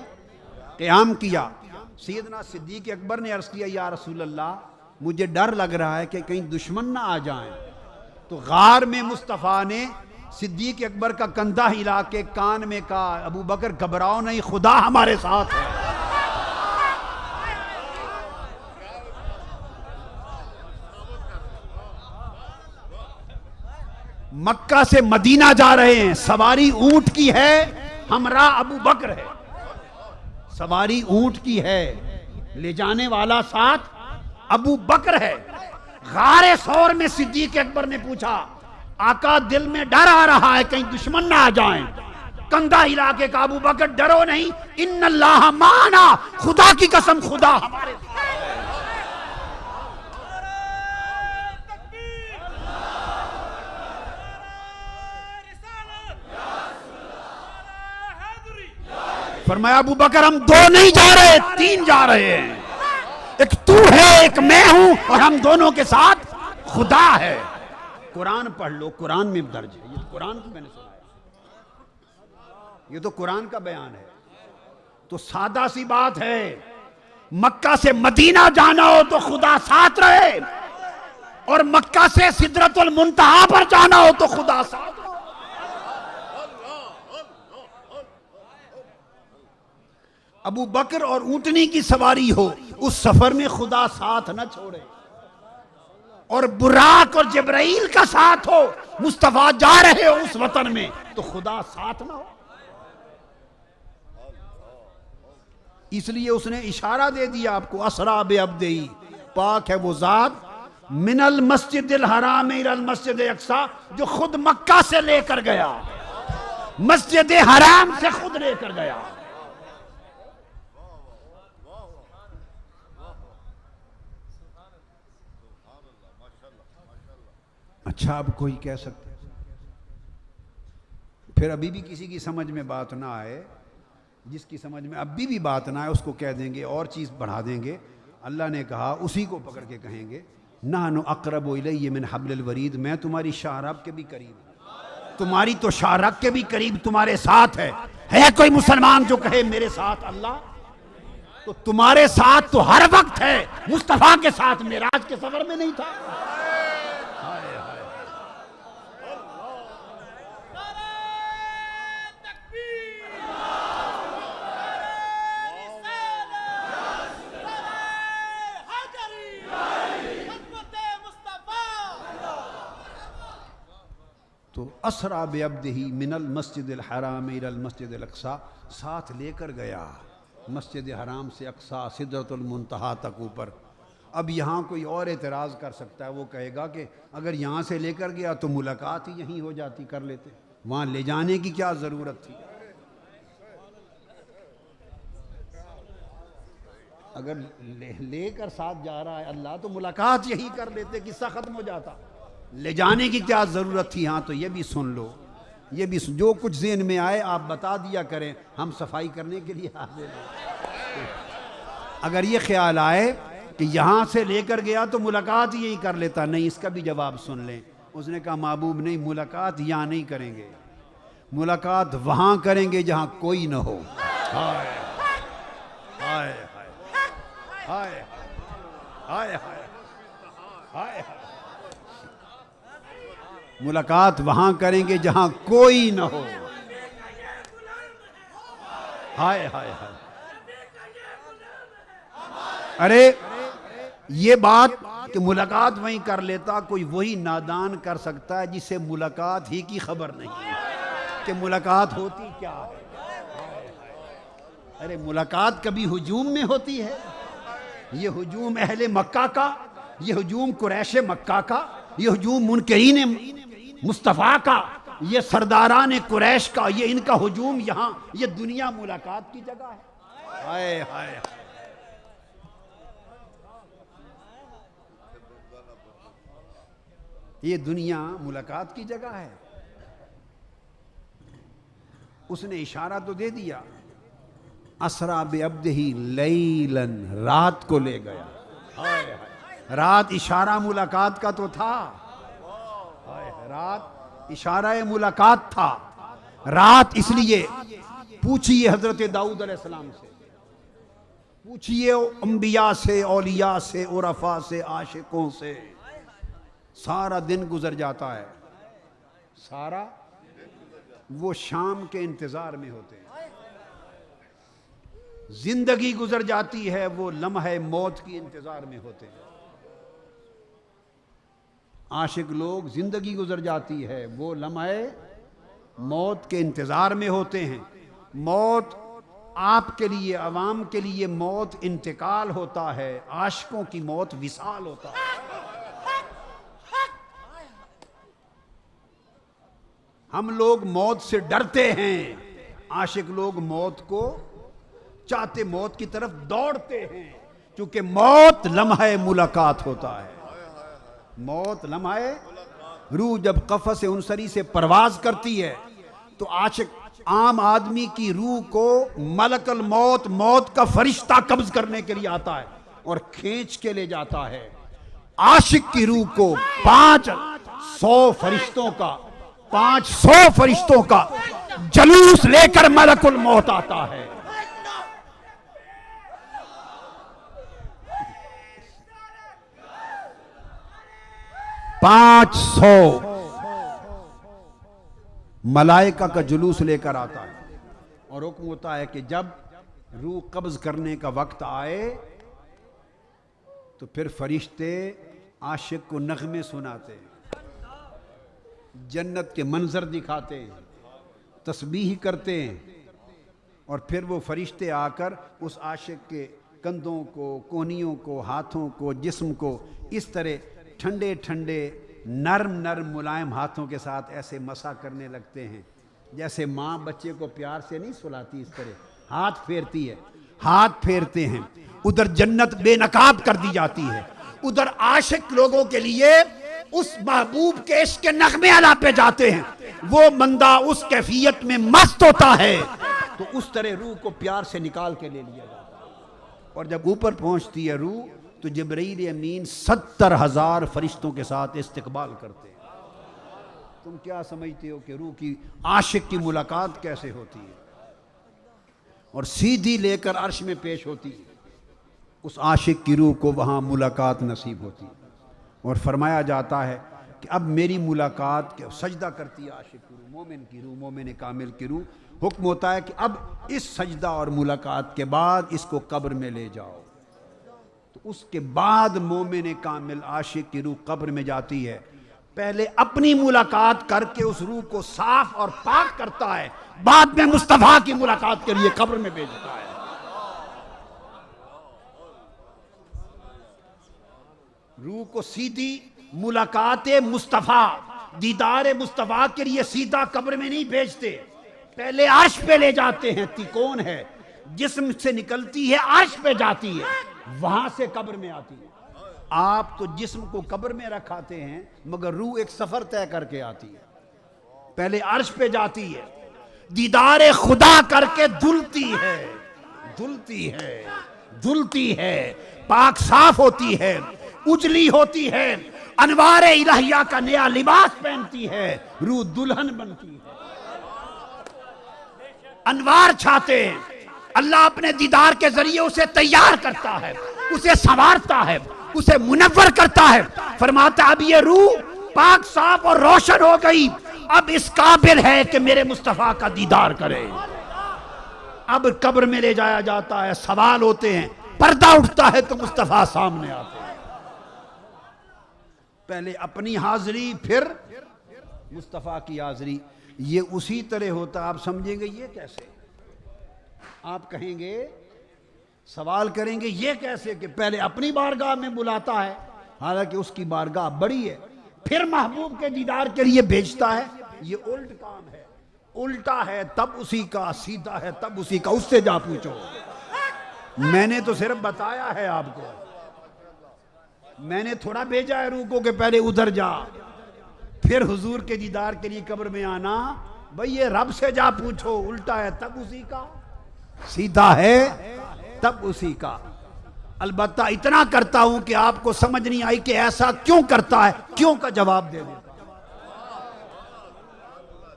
क़याम किया। सैयदना सिद्दीक़ अकबर ने अर्ज़ किया, या रसूल अल्लाह, मुझे डर लग रहा है कि कहीं दुश्मन ना आ जाएं। तो गार में मुस्तफ़ा ने सिद्दीक़ अकबर का कंधा हिला के कान में कहा, अबू बकर घबराओ नहीं, खुदा हमारे साथ है। मक्का से मदीना जा रहे हैं, सवारी ऊंट की है, हमरा अबू बकर है, सवारी ऊंट की है, ले जाने वाला साथ अबू बकर है। गारे सौर में सिद्दीक़ अकबर ने पूछा, आका दिल में डर आ रहा है कहीं दुश्मन ना आ जाएं। कंधा इलाके का अबू बकर, डरो नहीं, इन्नल्लाह माना, खुदा की कसम खुदा हमारे साथ। फरमाया अबू बकर हम दो नहीं जा रहे, तीन जा रहे हैं। एक तू है, एक मैं हूं, और हम दोनों के साथ खुदा है। कुरान पढ़ लो, कुरान में दर्ज है। ये कुरान की मैंने सुनाया, ये तो कुरान का बयान है। तो सादा सी बात है, मक्का से मदीना जाना हो तो खुदा साथ रहे, और मक्का से सिदरतुल मुंतहा पर जाना हो तो खुदा साथ रहे। अबू बकर और ऊंटनी की सवारी हो, उस सफर में खुदा साथ न छोड़े। और बुराक और जिब्राइल का साथ हो, मुस्तफा जा रहे हो उस वतन में, तो खुदा साथ ना हो। इसलिए उसने इशारा दे दिया आपको, असरा बे अब्दी, पाक है वो जात मिनल मस्जिदिल हराम इलल मस्जिद अक्सा, जो खुद मक्का से लेकर गया, मस्जिद हराम से खुद लेकर गया। अच्छा, अब कोई कह सकते, फिर अभी भी किसी की समझ में बात ना आए, जिसकी समझ में अभी भी बात ना आए उसको कह देंगे और चीज़ बढ़ा देंगे। अल्लाह ने कहा, उसी को पकड़ के कहेंगे, नानु अक़रबु इलैहि मिन हब्लिल वरीद, मैं तुम्हारी शाहरग के भी करीब हूं, तुम्हारी तो शाहरग के भी करीब तुम्हारे साथ है कोई मुसलमान जो कहे मेरे साथ अल्लाह? तो तुम्हारे साथ तो हर वक्त है, मुस्तफा के साथ मेराज के सफर में नहीं था। तो असरा बेअब्दिही मिनल मस्जिदिल हराम इलल मस्जिदिल अक्सा, साथ लेकर गया मस्जिद हराम से अक्सा सिदरतुल मुंतहा तक ऊपर। अब यहाँ कोई और एतराज़ कर सकता है, वो कहेगा कि अगर यहाँ से लेकर गया तो मुलाकात ही यहीं हो जाती, कर लेते, वहाँ ले जाने की क्या ज़रूरत थी? अगर लेकर साथ जा रहा है अल्लाह तो मुलाकात यही कर लेते, किस्सा ख़त्म हो जाता, ले जाने की क्या ज़रूरत थी? हाँ, तो ये भी सुन लो, ये भी जो कुछ ज़हन में आए आप बता दिया करें, हम सफाई करने के लिए हाजिर हैं। अगर ये ख्याल आए कि यहाँ से लेकर गया तो मुलाकात यही कर लेता, नहीं, इसका भी जवाब सुन लें। उसने कहा महबूब नहीं, मुलाकात यहाँ नहीं करेंगे, मुलाकात वहाँ करेंगे जहाँ कोई न हो। हाय हाय हाय हाय हाय हाय, मुलाकात वहां करेंगे जहां कोई न हो। हाय हाय हाय, अरे ये बात कि मुलाकात वहीं कर लेता, कोई वही नादान कर सकता है जिसे मुलाकात ही की खबर नहीं है कि मुलाकात होती क्या है। अरे मुलाकात कभी हुजूम में होती है, ये हुजूम अहले मक्का का, ये हुजूम कुरैश मक्का का, ये हुजूम मुनकरीन मुस्तफ़ा का, ये सरदारान कुरैश का, ये इनका हुजूम यहाँ, ये दुनिया मुलाकात की जगह है। हाय हाय, ये दुनिया मुलाकात की जगह है। उसने इशारा तो दे दिया, असरा बेअब्दिही लैलन, रात को ले गया। हाय हाय, रात इशारा मुलाकात का तो था, रात इशारा मुलाकात था। रात इसलिए, पूछिए हजरत दाऊद अलैहिस्सलाम से, पूछिए अंबिया से, औलिया से, उरफा से, आशिकों से, सारा दिन गुजर जाता है, सारा वो शाम के इंतजार में होते हैं। जिंदगी गुजर जाती है, वो लम्हे मौत की इंतजार में होते हैं। आशिक लोग, जिंदगी गुजर जाती है, वो लम्हे मौत के इंतजार में होते हैं। मौत आपके लिए, अवाम के लिए मौत इंतकाल होता है, आशिकों की मौत विसाल होता है। हम लोग मौत से डरते हैं, आशिक लोग मौत को चाहते, मौत की तरफ दौड़ते हैं, क्योंकि मौत लम्हे मुलाकात होता है। मौत लम्हे, रूह जब कफ़स उनसरी से परवाज करती है तो आशिक आम आदमी की रूह को मलकल मौत, मौत का फरिश्ता कब्ज करने के लिए आता है और खींच के ले जाता है। आशिक की रूह को 500 फरिश्तों का जलूस लेकर मलकुल मौत आता है। 500 मलाइका का जुलूस लेकर आता है और हुक्म होता है कि जब रूह कब्ज करने का वक्त आए तो फिर फरिश्ते आशिक को नगमे सुनाते हैं, जन्नत के मंजर दिखाते हैं, तस्बीह करते हैं और फिर वो फरिश्ते आकर उस आशिक के कंधों को, कोहनियों को, हाथों को, जिस्म को इस तरह ठंडे ठंडे नरम नरम मुलायम हाथों के साथ ऐसे मसा करने लगते हैं, जैसे माँ बच्चे को प्यार से नहीं सुलाती, इस तरह हाथ फेरती है, हाथ फेरते हैं। उधर जन्नत बेनकाब कर दी जाती है, उधर आशिक लोगों के लिए उस महबूब के इश्क के नगमे अदा पे जाते हैं, वो बंदा उस कैफियत में मस्त होता है तो उस तरह रूह को प्यार से निकाल के ले लिया जाता है। और जब ऊपर पहुंचती है रूह तो जिब्रील अमीन 70,000 फरिश्तों के साथ इस्तकबाल करते हैं। तुम क्या समझते हो कि रूह की आशिक की मुलाकात कैसे होती है? और सीधी लेकर अर्श में पेश होती है, उस आशिक की रूह को वहां मुलाकात नसीब होती है और फरमाया जाता है कि अब मेरी मुलाकात के सजदा करती है आशिक की रूह, मोमिन की रूह, मोमिन कामिल की रूह। हुक्म होता है कि अब इस सजदा और मुलाकात के बाद इसको कब्र में ले जाओ। तो उसके बाद मोमिन कामिल आशिक की रूह कब्र में जाती है, पहले अपनी मुलाकात करके उस रूह को साफ और पाक करता है, बाद में मुस्तफा की मुलाकात के लिए कब्र में भेजता है। रूह को सीधी मुलाकात मुस्तफा, दीदार मुस्तफा के लिए सीधा कब्र में नहीं भेजते, पहले अर्श पे ले जाते हैं। तिकोन है, जिस्म से निकलती है, अर्श पे जाती है, वहां से कब्र में आती है। आप तो जिस्म को कब्र में रखाते हैं, मगर रूह एक सफर तय करके आती है, पहले अर्श पे जाती है, दीदार खुदा करके धुलती है, धुलती है, धुलती है, पाक साफ होती है, उजली होती है, अनवारे इलाहिया का नया लिबास पहनती है, रूह दुल्हन बनती है। अनवार छाते हैं, अल्लाह अपने दीदार के जरिए उसे तैयार करता है, उसे संवारता है, उसे मुनव्वर करता है। फरमाता अब ये रूह पाक साफ और रोशन हो गई, अब इस काबिल है कि मेरे मुस्तफा का दीदार करे। अब कब्र में ले जाया जाता है, सवाल होते हैं, पर्दा उठता है तो मुस्तफा सामने आते हैं। पहले अपनी हाजिरी, फिर मुस्तफा की हाजिरी। ये उसी तरह होता, आप समझेंगे ये कैसे? आप कहेंगे, सवाल करेंगे ये कैसे कि पहले अपनी बारगाह में बुलाता है, हालांकि उसकी बारगाह बड़ी है, फिर महबूब के दीदार के लिए भेजता है। ये उल्ट काम है, उल्टा है तब उसी का, सीधा है तब उसी का। उससे जा पूछो, मैंने तो सिर्फ बताया है आपको, मैंने थोड़ा भेजा है रूह को कि पहले उधर जा, फिर हुजूर के दीदार के लिए कब्र में आना। भाई ये रब से जा पूछो, उल्टा है तब उसी का, सीधा है तब उसी का। अलबत्ता इतना करता हूं कि आपको समझ नहीं आई कि ऐसा क्यों करता है, क्यों का जवाब दे देता।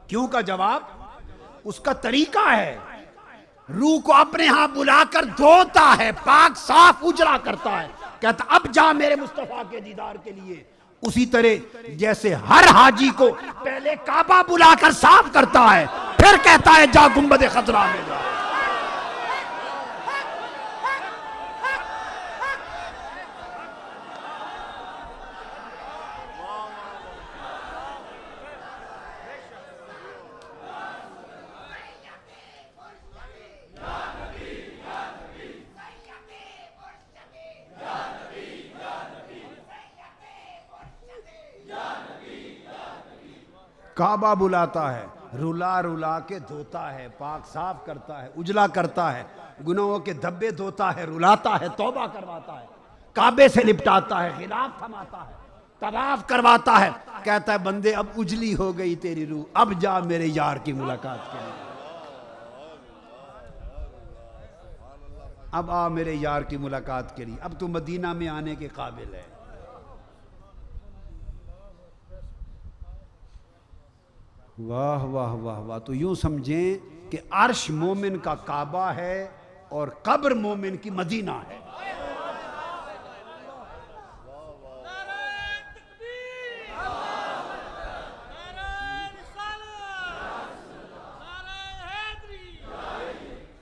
क्यों का जवाब उसका तरीका है, रूह को अपने यहां बुलाकर धोता है, पाक साफ उजला करता है, कहता अब जा मेरे मुस्तफा के दीदार के लिए। उसी तरह जैसे हर हाजी को पहले काबा बुलाकर साफ करता है, फिर कहता है जा गुंबद खतरा में जा। काबा बुलाता है, रुला रुला के धोता है, पाक साफ करता है, उजला करता है, गुनाहों के धब्बे धोता है, रुलाता है, तौबा करवाता है, काबे से लिपटाता है, खिलाफ थमाता है, तवाफ करवाता है, कहता है बंदे अब उजली हो गई तेरी रूह, अब जा मेरे यार की मुलाकात के लिए। अब आ मेरे यार की मुलाकात के लिए, अब तू मदीना में आने के काबिल है। वाह वाह वाह वाह। तो यूं समझें कि अर्श मोमिन का काबा है और कब्र मोमिन की मदीना है।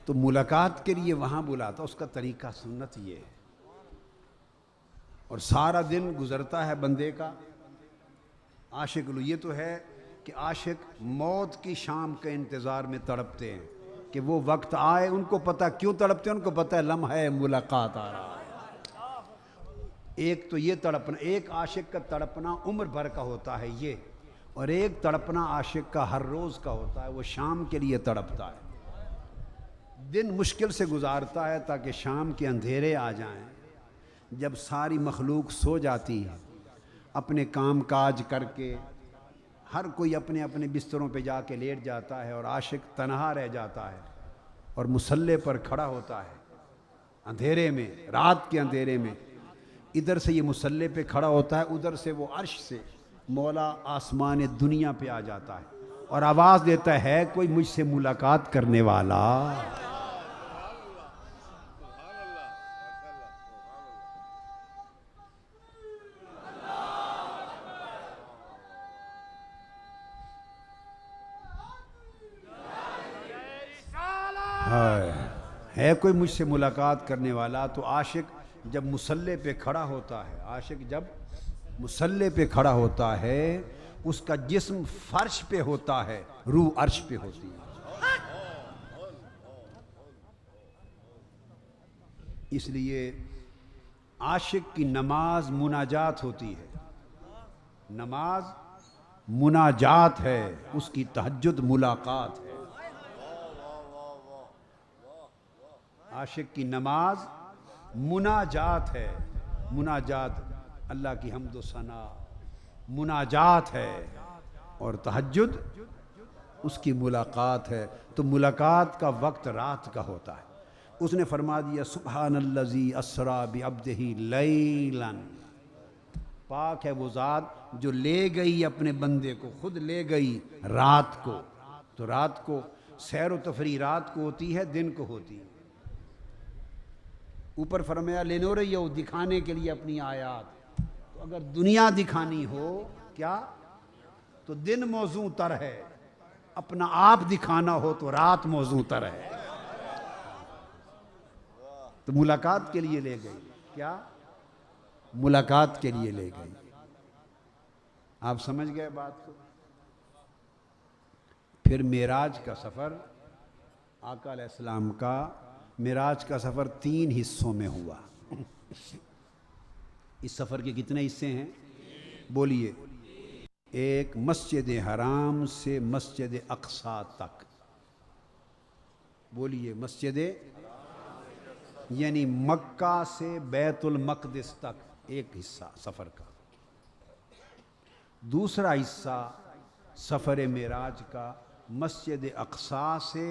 तो मुलाकात के लिए वहां बुलाता, उसका तरीका सुन्नत ये है। और सारा दिन गुजरता है बंदे का आशिक। ये तो है कि आशिक मौत की शाम के इंतज़ार में तड़पते हैं कि वो वक्त आए। उनको पता क्यों तड़पते हैं, उनको पता है लम्हा मुलाकात आ रहा है। एक तो ये तड़पना, एक आशिक का तड़पना उम्र भर का होता है ये, और एक तड़पना आशिक का हर रोज़ का होता है, वो शाम के लिए तड़पता है। दिन मुश्किल से गुजारता है ताकि शाम के अंधेरे आ जाएं, जब सारी मखलूक सो जाती है अपने काम काज करके, हर कोई अपने अपने बिस्तरों पे जाके लेट जाता है और आशिक तन्हा रह जाता है और मुसल्ले पर खड़ा होता है अंधेरे में, रात के अंधेरे में। इधर से ये मुसल्ले पे खड़ा होता है, उधर से वो अर्श से मौला आसमान दुनिया पे आ जाता है और आवाज़ देता है कोई मुझसे मुलाकात करने वाला। है कोई मुझसे मुलाकात करने वाला। तो आशिक जब मुसल्ले पे खड़ा होता है, आशिक जब मुसल्ले पे खड़ा होता है, उसका जिस्म फर्श पे होता है, रूह अर्श पे होती है। इसलिए आशिक की नमाज मुनाजात होती है, नमाज मुनाजात है, उसकी तहज्जुद मुलाकात है। आशिक की नमाज मुनाजात है, मुनाजात अल्लाह की हम्द व सना मुनाजात है, और तहज्जुद उसकी मुलाकात है। तो मुलाकात का वक्त रात का होता है। उसने फरमा दिया सुब्हानल्लज़ी अस्रा बिअब्दिही लैलन, पाक है वो ज़ात जो ले गई अपने बंदे को, खुद ले गई रात को। तो रात को सैर व तफरी रात को होती है, दिन को होती है। ऊपर फरमाया लेनो रही हो दिखाने के लिए अपनी आयात। तो अगर दुनिया दिखानी हो क्या, तो दिन मौजू तर है, अपना आप दिखाना हो तो रात मौजू तर है। तो मुलाकात के लिए ले गई, क्या मुलाकात के लिए ले गई। आप समझ गए बात को। फिर मेराज का सफ़र, आका अलैहिस्सलाम का मेराज का सफ़र 3 हिस्सों में हुआ। इस सफ़र के कितने हिस्से हैं बोलिए। एक मस्जिद हराम से मस्जिद अक्सा तक, बोलिए मस्जिद यानी मक्का से बैतुल मक़दिस तक एक हिस्सा सफ़र का। दूसरा हिस्सा सफ़र मेराज का मस्जिद अक्सा से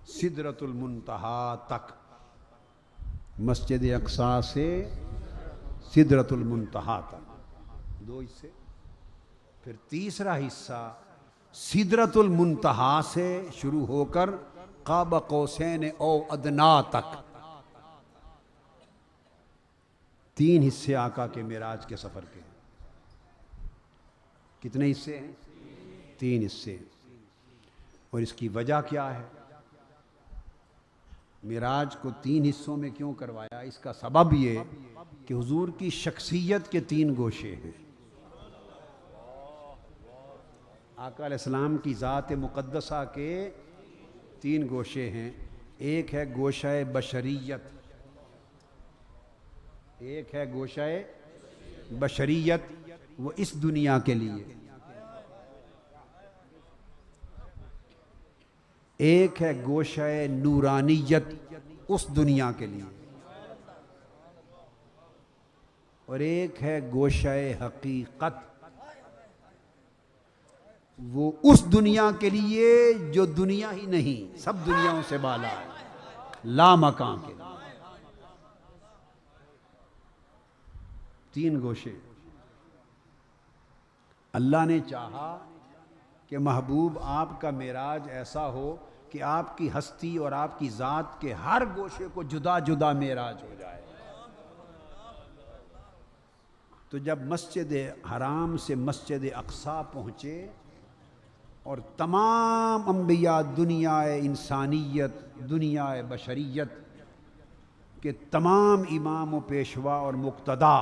सिदरतुल मुंतहा तक, मस्जिद अक्सा से सिदरतुल मुंतहा तक, 2 हिस्से। फिर तीसरा हिस्सा सिदरतुल मुंतहा से शुरू होकर क़ाब क़ौसैन औ अदना तक, 3 हिस्से आका के मेराज के सफ़र के। कितने हिस्से हैं? 3 हिस्से। और इसकी वजह क्या है? मेराज को 3 हिस्सों में क्यों करवाया? इसका सबब ये कि हुजूर की शख्सियत के 3 गोशे हैं। आका अलैहिस्सलाम की ज़ात मुक़द्दसा के 3 गोशे हैं। एक है गोशाए बशरियत, एक है गोशाए बशरियत, वो इस दुनिया के लिए। एक है गोशाए नूरानियत, उस दुनिया के लिए। और एक है गोशाए हकीकत, वो उस दुनिया के लिए जो दुनिया ही नहीं, सब दुनियाओं से बाला है। लामकां के 3 गोशे। अल्लाह ने चाहा कि महबूब आपका मेराज ऐसा हो कि आपकी हस्ती और आपकी ज़ात के हर गोशे को जुदा जुदा मेराज हो जाए। तो जब मस्जिद हराम से मस्जिद अक्सा पहुँचे और तमाम अंबिया, दुनिया इंसानियत, दुनिया बशरियत के तमाम इमाम व पेशवा और मुक्तदा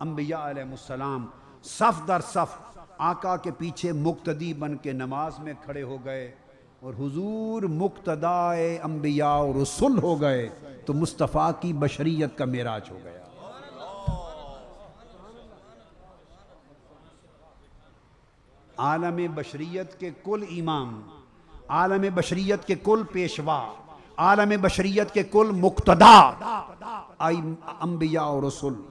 अंबिया अलैहिस्सलाम सफ़ दर सफ़ आका के पीछे मुक्तदी बन के नमाज में खड़े हो गए और हुजूर मुक्तदाए अंबिया और रसूल हो गए, तो मुस्तफ़ा की बशरियत का मेराज हो गया। आलम बशरियत के कुल इमाम, आलम बशरियत के कुल पेशवा, आलम बशरियत के कुल मुक्तदा अंबिया और रसूल,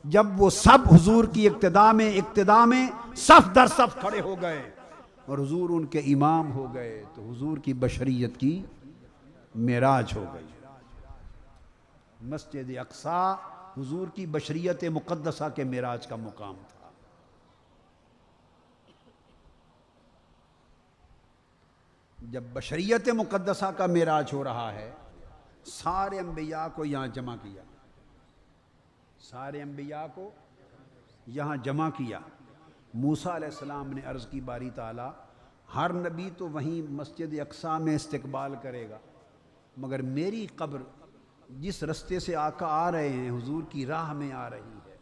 जब वो सब हुजूर की इक्तिदा में सफ दर सफ खड़े हो गए और हुजूर उनके इमाम हो गए, तो हुजूर की बशरियत की मेराज हो गई। मस्जिद अक्सा हुजूर की बशरियत मुक़द्दसा के मेराज का मुकाम था। जब बशरियत मुक़द्दसा का मेराज हो रहा है, सारे अंबिया को यहाँ जमा किया, सारे अंबिया को यहाँ जमा किया। मूसा अलैहिस्सलाम ने अर्ज़ की, बारी ताला हर नबी तो वहीं मस्जिद अक्सा में इस्तकबाल करेगा, मगर मेरी कब्र जिस रास्ते से आका आ रहे हैं, हुजूर की राह में आ रही है,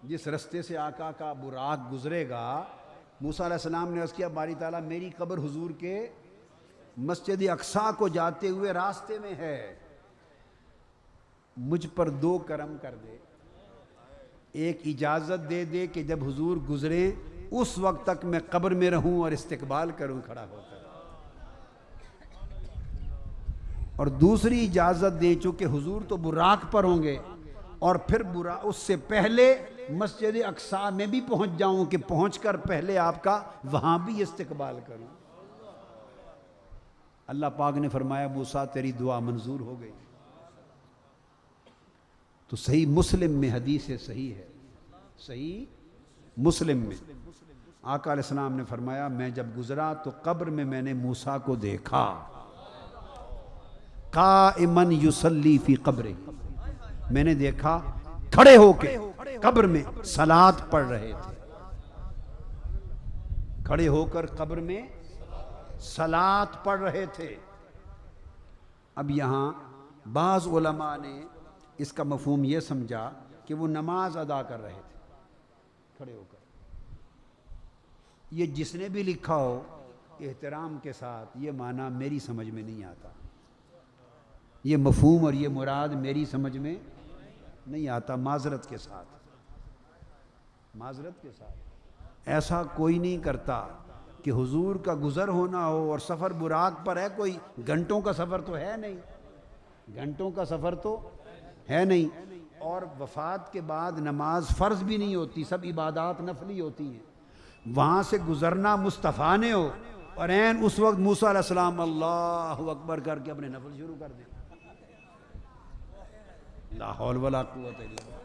जिस रास्ते से आका का बुराक गुजरेगा, मूसा अलैहिस्सलाम ने अर्ज़ किया, बारी ताला मेरी कब्र हुजूर के मस्जिद अक्सा को जाते हुए रास्ते में है, मुझ पर 2 करम कर दे। एक इजाज़त दे दे कि जब हुजूर गुजरे उस वक्त तक मैं कब्र में रहूं और इस्तकबाल करूं खड़ा होकर, और दूसरी इजाज़त दे, चूँकि हुजूर तो बुराक पर होंगे और फिर बुरा उससे पहले मस्जिद अक्सा में भी पहुंच जाऊं कि पहुंचकर पहले आपका वहां भी इस्तकबाल करूं। अल्लाह पाक ने फरमाया, मूसा तेरी दुआ मंजूर हो गई। तो सही मुस्लिम में हदीस सही है, सही मुस्लिम में आका अलैहिस्सलाम ने फरमाया, मैं जब गुजरा तो कब्र में मैंने मूसा को देखा, काइमन युसल्ली फी कब्रे, मैंने देखा खड़े होके कब्र में सलात पढ़ रहे थे, खड़े होकर कब्र में सलात पढ़ रहे थे। अब यहां बाज़ उलमा ने इसका मफहूम यह समझा कि वो नमाज अदा कर रहे थे खड़े होकर। ये जिसने भी लिखा हो एहतराम के साथ, ये माना मेरी समझ में नहीं आता, ये मफहूम और ये मुराद मेरी समझ में नहीं आता। माजरत के साथ, माजरत के साथ ऐसा कोई नहीं करता कि हुजूर का गुजर होना हो और सफ़र बुराक पर है, कोई घंटों का सफ़र तो है नहीं, घंटों का सफ़र तो है नहीं, और वफ़ात के बाद नमाज फ़र्ज़ भी नहीं होती, सब इबादात नफली होती हैं। वहाँ से गुज़रना मुस्तफ़ा ने हो और ऐन उस वक्त मूसा अलैहिस्सलाम अल्लाहु अकबर करके अपने नफल शुरू कर दें, ला हौल वला कुव्वत इल्ला बिल्लाह।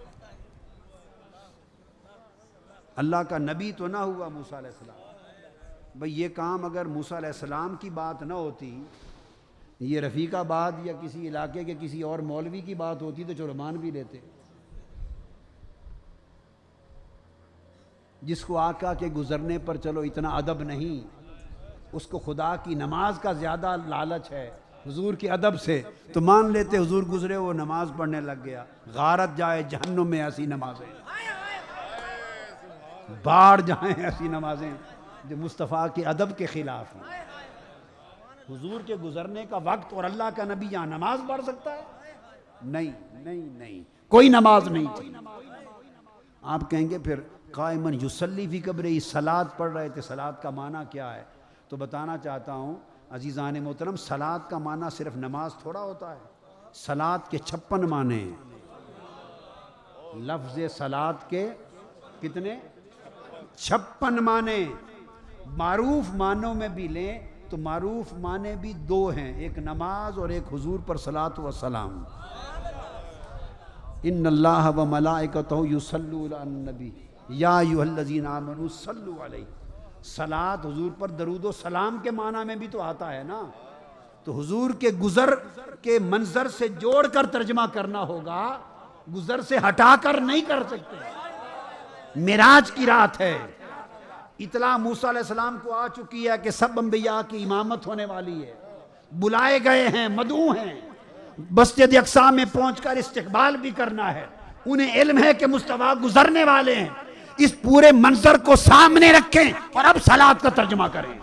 अल्लाह का नबी तो ना हुआ मूसा अलैहिस्सलाम। भाई ये काम अगर मूसा अलैहिस्सलाम की बात ना होती, ये रफ़ीकाबाद या किसी इलाके के किसी और मौलवी की बात होती तो चलो मान भी लेते। जिसको आका के गुजरने पर चलो इतना अदब नहीं, उसको खुदा की नमाज का ज़्यादा लालच है हुजूर के अदब से, तो मान लेते हुजूर गुजरे वो नमाज पढ़ने लग गया। गारत जाए जहन्नुम में ऐसी नमाजें, बाढ़ जाए ऐसी नमाजें जो मुस्तफ़ा के अदब के ख़िलाफ़ हैं। हुजूर के गुजरने का वक्त और अल्लाह का नबी यहाँ नमाज पढ़ सकता है? नहीं नहीं नहीं, कोई नमाज नहीं थी। आप कहेंगे फिर काइमन युसल्ली फी कब्रे, सलात पढ़ रहे थे, सलात का माना क्या है? तो बताना चाहता हूँ अजीज़ान मोहतरम, सलात का माना सिर्फ नमाज थोड़ा होता है, सलात के 56 माने हैं। लफ्ज़ सलात के कितने? 56 माने। मारूफ मानों में भी लें तो मारूफ माने भी दो हैं, एक नमाज और एक हुजूर पर सलात व सलाम। इन्नल्लाह व मलाइकतहु युसल्लूना अलन नबी या अय्युहल्लज़ीना आमनू सल्लु अलैहि। सलात हुजूर पर दरूद व सलाम के माना में भी तो आता है ना, तो हुजूर के गुजर के मंजर से जोड़कर तर्जमा करना होगा, गुजर से हटाकर नहीं कर सकते। मिराज की रात है, इतला मूसा अलैहिस्सलाम को आ चुकी है कि सब अंबिया की इमामत होने वाली है, बुलाए गए हैं, मदऊ हैं, मस्जिद अक्सा में पहुंचकर इस्तिकबाल भी करना है। उन्हें इल्म है कि मुस्तफा गुजरने वाले हैं। इस पूरे मंजर को सामने रखें और अब सलात का तर्जुमा करें।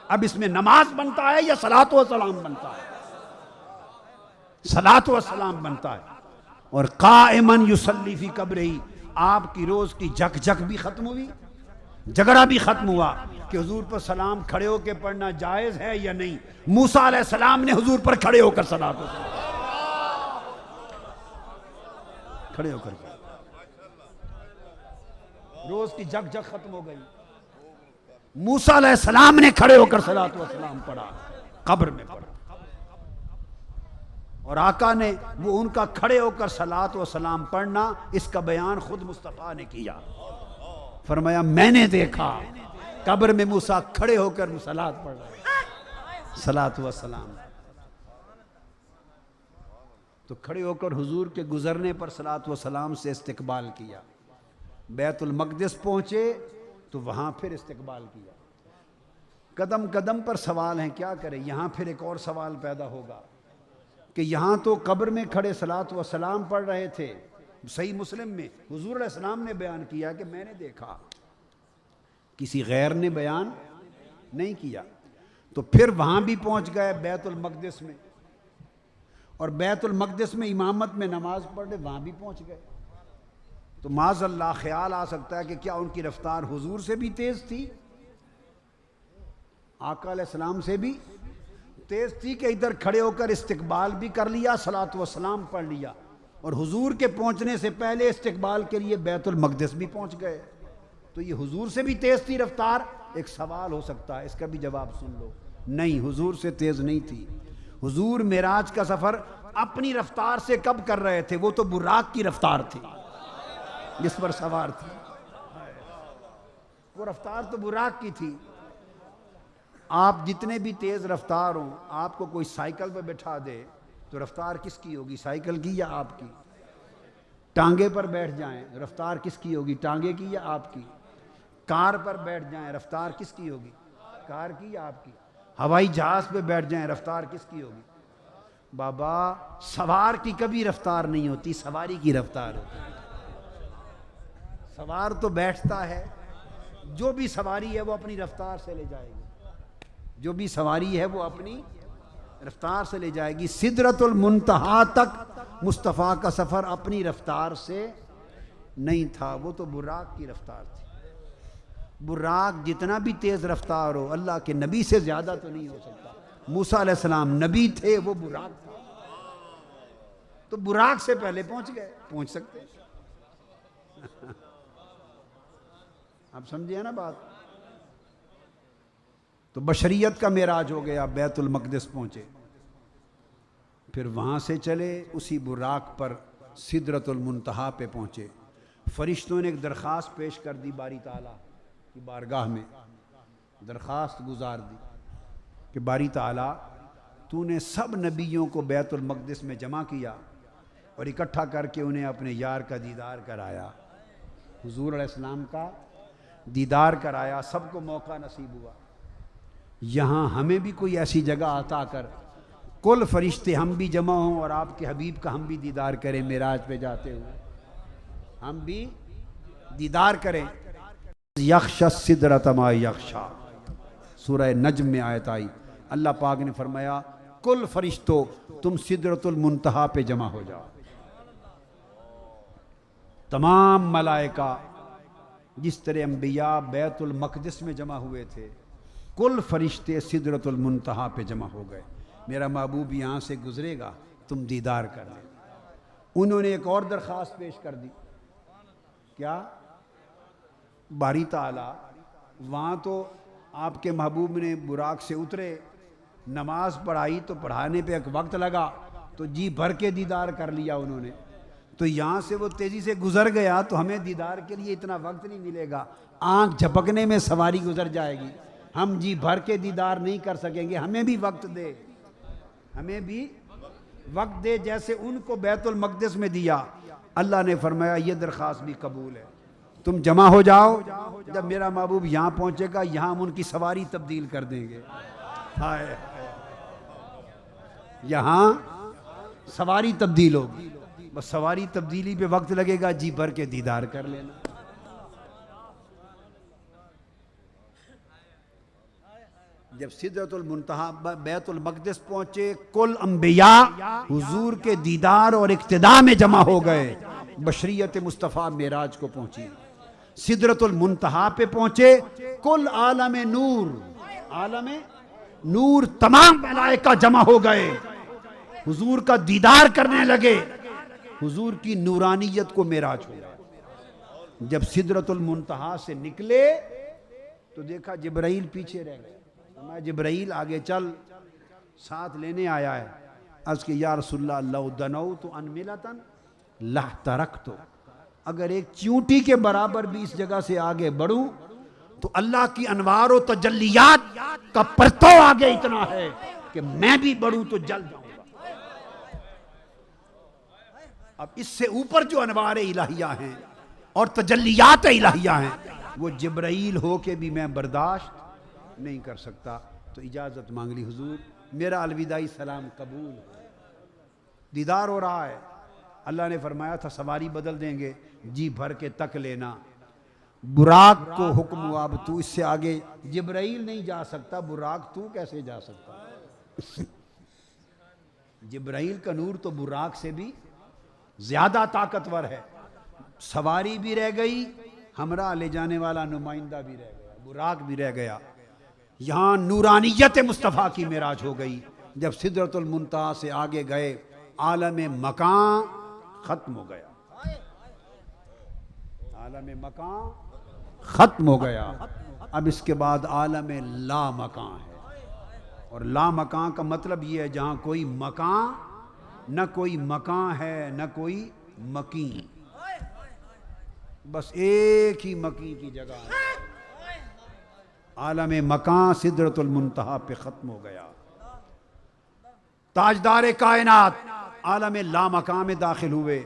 अब इसमें नमाज बनता है या सलात व सलाम बनता है? सलात व सलाम बनता है। और काइमन युसल्ली फी कब्रिही, आपकी रोज की झक झक भी खत्म हुई, झगड़ा भी खत्म हुआ कि हुजूर पर सलाम खड़े होकर पढ़ना जायज है या नहीं। मूसा अलैहिस्सलाम ने हुजूर पर खड़े होकर सलात व सलाम खड़े होकर, रोज की झक झक खत्म हो गई। मूसा अलैहिस्सलाम ने खड़े होकर सलात व सलाम पढ़ा, कब्र में पढ़ा, और आका ने वो उनका खड़े होकर सलात व सलाम पढ़ना, इसका बयान खुद मुस्तफा ने किया। फरमाया मैंने देखा कब्र में मूसा खड़े होकर सलात पढ़ रहे, सलात व सलाम। तो खड़े होकर हुजूर के गुजरने पर सलात व सलाम से इस्तिकबाल किया। बैतुल मक़दिस पहुंचे तो वहां फिर इस्तिकबाल किया। कदम कदम पर सवाल हैं, क्या करें। यहां फिर एक और सवाल पैदा होगा कि यहां तो कब्र में खड़े सलात व सलाम पढ़ रहे थे। सही मुस्लिम में हुजूर अलैहिस्सलाम ने बयान किया कि मैंने देखा, किसी गैर ने बयान नहीं किया। तो फिर वहां भी पहुंच गए बैतुल मक़दिस में, और बैतुल मक़दिस में इमामत में नमाज पढ़े, वहां भी पहुंच गए। तो माज़अल्लाह ख्याल आ सकता है कि क्या उनकी रफ्तार हुजूर से भी तेज थी, आका अलैहिस्सलाम से भी तेज थी, कि इधर खड़े होकर इस्तिकबाल भी कर लिया, सलात व सलाम पढ़ लिया, और हुजूर के पहुंचने से पहले इस्तिकबाल के लिए बैतुल मक़दिस भी पहुंच गए। तो ये हुजूर से भी तेज थी रफ्तार? एक सवाल हो सकता है, इसका भी जवाब सुन लो। नहीं, हुजूर से तेज नहीं थी। हुजूर मेराज का सफर अपनी रफ्तार से कब कर रहे थे? वो तो बुराक की रफ्तार थी जिस पर सवार थी, वो रफ्तार तो बुराक की थी। आप जितने भी तेज रफ्तार हो, आपको कोई साइकिल पर बैठा दे तो रफ्तार किसकी होगी, साइकिल की या आपकी? टांगे पर बैठ जाएं, रफ्तार किसकी होगी, टांगे की या आपकी? कार पर बैठ जाएं, रफ्तार किसकी होगी, कार की या आपकी? हवाई जहाज पे बैठ जाएं, रफ्तार किसकी होगी? बाबा, सवार की कभी रफ्तार नहीं होती, सवारी की रफ्तार होती है। सवार तो बैठता है, जो भी सवारी है वो अपनी रफ्तार से ले जाएगी, जो भी सवारी है वो अपनी रफ्तार से ले जाएगी। सिदरतुल मुंतहा तक मुस्तफ़ा का सफ़र अपनी रफ्तार से नहीं था, वो तो बुराक की रफ्तार थी। बुराक जितना भी तेज़ रफ्तार हो, अल्लाह के नबी से ज़्यादा तो नहीं हो सकता। मूसा अलैहिस्सलाम नबी थे, वो बुराक था, तो बुराक से पहले पहुंच गए, पहुंच सकते। आप समझिए ना बात। तो बशरियत का मेराज हो गया, बैतुल मक़दिस पहुंचे, फिर वहां से चले उसी बुराक पर सिदरतुल मुंतहा पे पहुंचे। फरिश्तों ने एक दरख्वास्त पेश कर दी, बारी ताला की बारगाह में दरख्वास्त गुजार दी कि बारी ताला, तूने सब नबियों को बैतुल मक़दिस में जमा किया और इकट्ठा करके उन्हें अपने यार का दीदार कराया, हुजूर अलैहिस्सलाम का दीदार कराया, सबको मौका नसीब हुआ। यहाँ हमें भी कोई ऐसी जगह अता कर, कुल फरिश्ते हम भी जमा हों और आपके हबीब का हम भी दीदार करें, मेराज पे जाते हुए हम भी दीदार करें। यख्शा सिदरत मा यख्शा, सूरह नज्म में आयत आई। अल्लाह पाक ने फरमाया, कुल फरिश्तों तुम सिदरतुल मुंतहा पे जमा हो जाओ। तमाम मलाइका जिस तरह अंबिया बैतुल मक़दिस में जमा हुए थे, कुल फरिश्ते सिदरतुल मुंतहा पे जमा हो गए। मेरा महबूब यहाँ से गुजरेगा, तुम दीदार कर ले। उन्होंने एक और दरख्वास्त पेश कर दी, क्या? बारी ताला, वहाँ तो आपके महबूब ने बुराक से उतरे, नमाज पढ़ाई तो पढ़ाने पे एक वक्त लगा, तो जी भर के दीदार कर लिया उन्होंने। तो यहाँ से वो तेज़ी से गुजर गया तो हमें दीदार के लिए इतना वक्त नहीं मिलेगा, आंख झपकने में सवारी गुजर जाएगी, हम जी भर के दीदार नहीं कर सकेंगे। हमें भी वक्त दे, हमें भी वक्त दे, जैसे उनको बैतुल मक़दिस में दिया। अल्लाह ने फरमाया ये दरख्वास्त भी कबूल है, तुम जमा हो जाओ, जब मेरा महबूब यहाँ पहुँचेगा यहाँ हम उनकी सवारी तब्दील कर देंगे। हाय, यहाँ सवारी तब्दील होगी, बस सवारी तब्दीली पे वक्त लगेगा, जी भर के दीदार कर लेना। जब सिदरतुल मुंतहा बैतुल मक़दिस पहुंचे, कुल अंबिया हुजूर के दीदार और इक्तिदा में जमा हो गए। बशरियत मुस्तफ़ा मेराज को पहुंची, सिदरतुल मुंतहा पे पहुंचे, कुल आलम नूर तमाम मलाइका जमा हो गए, हुजूर का दीदार करने लगे, हुजूर की नूरानियत को मेराज हो गया। जब सिदरतुल मुंतहा से निकले तो देखा जिब्राइल पीछे रह गए। मैं जिब्राइल आगे चल, साथ लेने आया है। अर्ज़ के या रसूलल्लाह लौ दनौ तो अनमिलतन लह तरक, तो अगर एक चींटी के बराबर भी इस जगह से आगे बढ़ूं तो अल्लाह की अनवार और तजल्लियात का परतव आगे इतना है कि मैं भी बढ़ूं तो जल जाऊंगा। अब इससे ऊपर जो अनवार इलाहिया हैं और तजल्लियात इलाहिया हैं, वो जिब्राइल हो के भी मैं बर्दाश्त नहीं कर सकता। तो इजाज़त मांग ली, हुजूर मेरा अलविदाई सलाम कबूल है। दीदार हो रहा है, अल्लाह ने फरमाया था सवारी बदल देंगे, जी भर के तक लेना। बुराक को हुक्म हुआ, अब तू इससे आगे जिब्राइल नहीं जा सकता, बुराक तू कैसे जा सकता। जिब्राइल का नूर तो बुराक से भी ज्यादा ताकतवर है। सवारी भी रह गई, हमरा ले जाने वाला नुमाइंदा भी रह गया, बुराक भी रह गया। यहाँ नूरानियत मुस्तफ़ा की मेराज हो गई। जब सिदरतुल मुंतहा से आगे गए, आलम मकान खत्म हो गया, आलम मकान खत्म हो गया। अब इसके बाद आलम ला मकान है, और ला मकान का मतलब ये है जहाँ कोई मकान, न कोई मकान है न कोई मकीन, बस एक ही मकीन की जगह है। आलम मकान सिदरतुल मुंतहा पे खत्म हो गया। ताजदार कायनात आलम ला मकान में दाखिल हुए।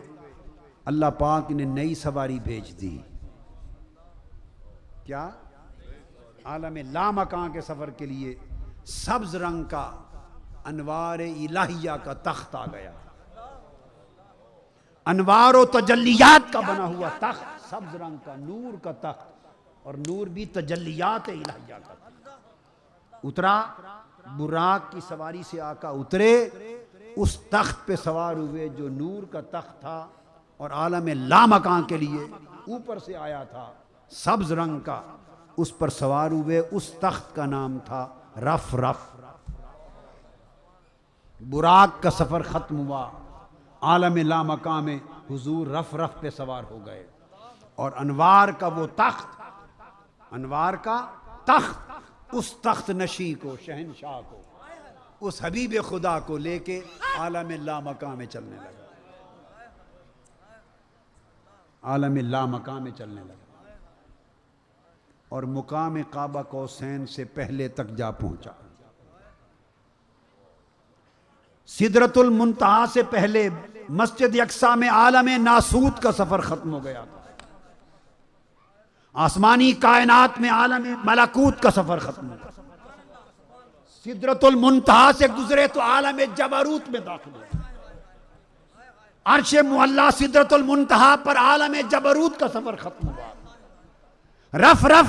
अल्लाह पाक ने नई सवारी भेज दी। क्या? आलम ला मकान के सफर के लिए सब्ज रंग का अनवार इलाहिया का तख्त आ गया, अनवार और तजल्लियात का बना हुआ तख्त, सब्ज रंग का नूर का तख्त, और नूर भी तजल्लियात इलाहिया का उतरा। बुराक की सवारी से आका उतरे, उस तख्त पे सवार हुए जो नूर का तख्त था और आलम ला मकान के लिए ऊपर से आया था, सब्ज रंग का, उस पर सवार हुए। उस तख्त का नाम था रफ रफ। बुराक का सफर खत्म हुआ, आलम ला मकान में हुजूर रफ रफ पे सवार हो गए, और अनवार का वो तख्त, अनवार का तख्त, उस तख्त नशी को, शहनशाह को, उस हबीब खुदा को लेके आलम ला मकान में चलने लगा, आलम ला मकान में चलने लगा, और मुकाम काबा कौसैन से पहले तक जा पहुंचा। सिदरतुल मुंतहा से पहले मस्जिद अक्सा में आलम नासूत का सफर खत्म हो गया था। आसमानी कायनात में आलम मलाकूत का सफर खत्म हो गया। सिदरतुल मुंतहा से गुजरे तो आलम जबरूत में दाखिल हुए। अर्श मुअल्ला सिदरतुल मुंतहा पर आलम जबरूत का सफर खत्म हुआ। रफ रफ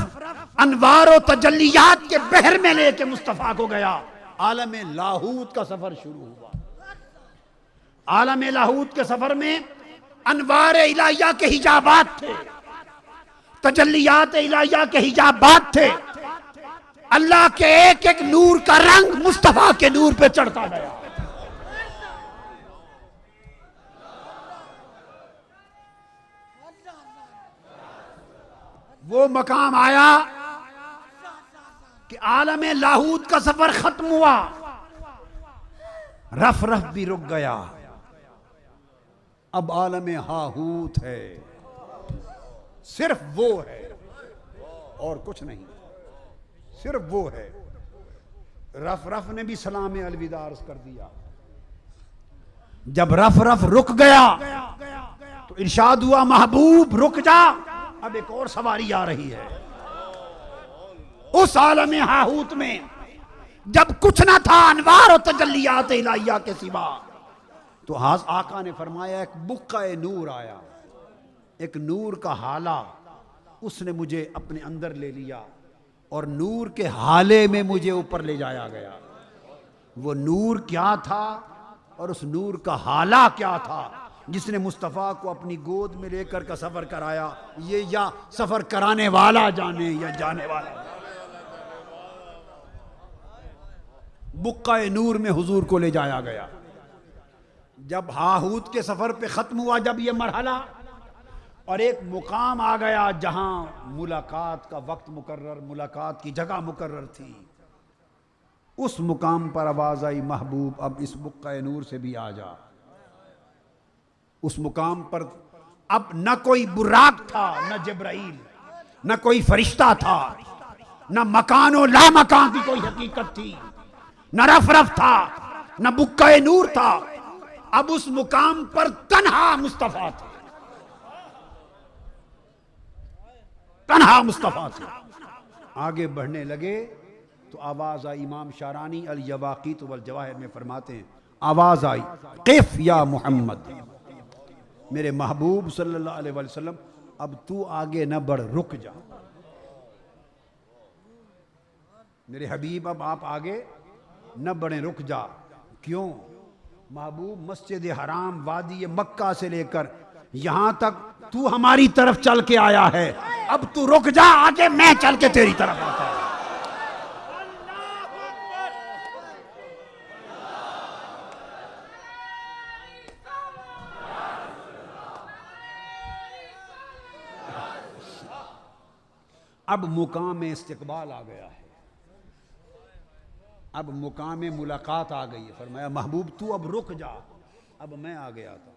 अनवार और तजल्लियात के बहर में लेके मुस्तफा को गया। आलम लाहूत का सफर शुरू हुआ। आलम लाहूत के सफर में अनवार इलाहिया के हिजाबात थे, तजल्लियात इलाहिया के हिजाबात थे। अल्लाह के एक एक नूर का रंग मुस्तफा के नूर पे चढ़ता गया। वो मकाम आया कि आलम लाहूत का सफर खत्म हुआ, रफ रफ भी रुक गया, अब आलम हाहूत है, सिर्फ वो है और कुछ नहीं, सिर्फ वो है। रफ रफ ने भी सलाम अलविदा अर्ज कर दिया। जब रफ रफ रुक गया तो इरशाद हुआ, महबूब रुक जा, अब एक और सवारी आ रही है। उस आलम हाहूत में जब कुछ ना था अनवार और तजल्लियात इलाहिया के सिवा, तो आका ने फरमाया एक बुक्का नूर आया, एक नूर का हाला, उसने मुझे अपने अंदर ले लिया और नूर के हाले में मुझे ऊपर ले जाया गया। वो नूर क्या था और उस नूर का हाला क्या था जिसने मुस्तफ़ा को अपनी गोद में लेकर का सफर कराया, ये या सफर कराने वाला जाने या जाने वाला। बुक्का नूर में हुजूर को ले जाया गया। जब हाहूत के सफर पे खत्म हुआ जब ये मरहला, और एक मुकाम आ गया जहां मुलाकात का वक्त मुकर्रर, मुलाकात की जगह मुकर्रर थी, उस मुकाम पर आवाज आई, महबूब अब इस बुक्का नूर से भी आ जा। उस मुकाम पर अब न कोई बुर्राक था, न जिब्राइल, न कोई फरिश्ता था, न मकानो ला मकान की कोई हकीकत थी, न रफ रफ था, न बुक्का नूर था। अब उस मुकाम पर तन्हा मुस्तफा थे, तन्हा मुस्तफा थे। आगे बढ़ने लगे तो आवाज आई, इमाम शारानी अल यवाकीत वल जवाहिर में फरमाते हैं, आवाज आई, क़िफ़ या मोहम्मद, मेरे महबूब सल्लल्लाहु अलैहि वसल्लम अब तू आगे न बढ़, रुक जा। मेरे हबीब अब आप आगे न बढ़े, रुक जा। क्यों? महबूब मस्जिद हराम वादी मक्का से लेकर यहां तक तू हमारी तरफ चल के आया है, अब तू रुक जा, आगे मैं चल के तेरी तरफ आता हूं। अब मुकाम इस्तिकबाल आ गया है, अब मुकाम मुलाकात आ गई है। फरमाया, महबूब तू अब रुक जा, अब मैं आगे आता हूं।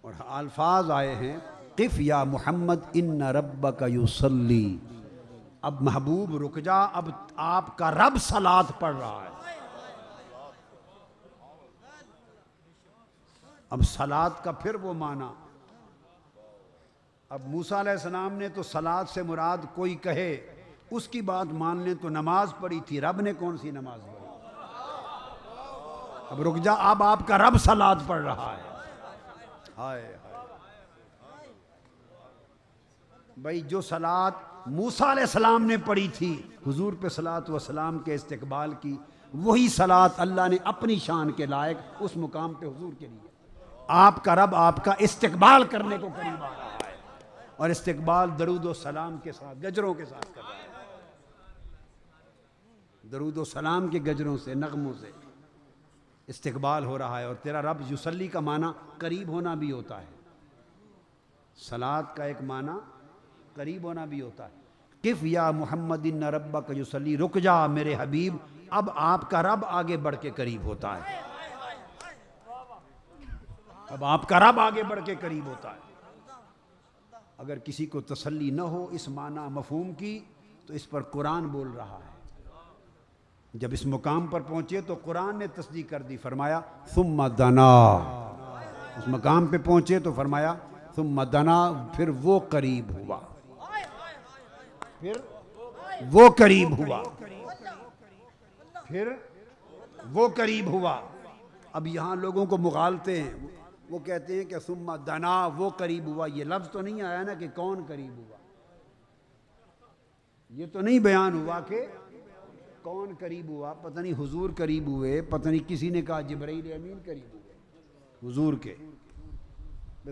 और अल्फाज आए हैं, क़िफ़ या मोहम्मद इन्ना रब्बका युसल्ली, अब महबूब रुक जा, अब आपका रब सलात पढ़ रहा है। अब सलात का फिर वो माना, अब मूसा अलैहिस्सलाम ने तो सलात से मुराद कोई कहे उसकी बात मान लें तो नमाज पढ़ी थी, रब ने कौन सी नमाज पढ़ी? अब रुक जा, अब आपका रब सलात पढ़ रहा है। हाय हाय भाई, जो सलात मूसा अलैहिस्सलाम ने पढ़ी थी हुजूर पे सलात व सलाम के इस्तिकबाल की, वही सलात अल्लाह ने अपनी शान के लायक उस मुकाम पे हुजूर के लिए, आपका रब आपका इस्तिकबाल करने को करीब आ रहा है, और इस्तिकबाल दरूद व सलाम के साथ, गजरों के साथ कर रहा है। दरूद व सलाम के गजरों से, नगमों से इस्तिकबाल हो रहा है। और तेरा रब युसल्ली का माना करीब होना भी होता है, सलात का एक माना करीब होना भी होता है। किफ़ या मोहम्मद इन्ना रब्बका युसल्ली, रुक जा मेरे हबीब, अब आपका रब आगे बढ़ के करीब होता है, अब आपका रब आगे बढ़ के करीब होता है। अगर किसी को तसल्ली न हो इस माना मफहूम की, तो इस पर कुरान बोल रहा है। जब इस मुकाम पर पहुंचे तो कुरान ने तस्दीक कर दी, फरमाया सुम्मा दना। उस मुकाम पे पहुंचे तो फरमाया सुम्मा दना, फिर वो करीब हुआ, फिर वो करीब हुआ, फिर वो करीब हुआ। अब यहां लोगों को मुगालते हैं, वो कहते हैं कि सुम्मा दना वो करीब हुआ, ये लफ्ज तो नहीं आया ना कि कौन करीब हुआ, ये तो नहीं बयान हुआ कि कौन करीब हुआ। पता नहीं हुजूर करीब हुए, पता नहीं किसी ने कहा जिब्राइल अमीन करीब हुए हुजूर के।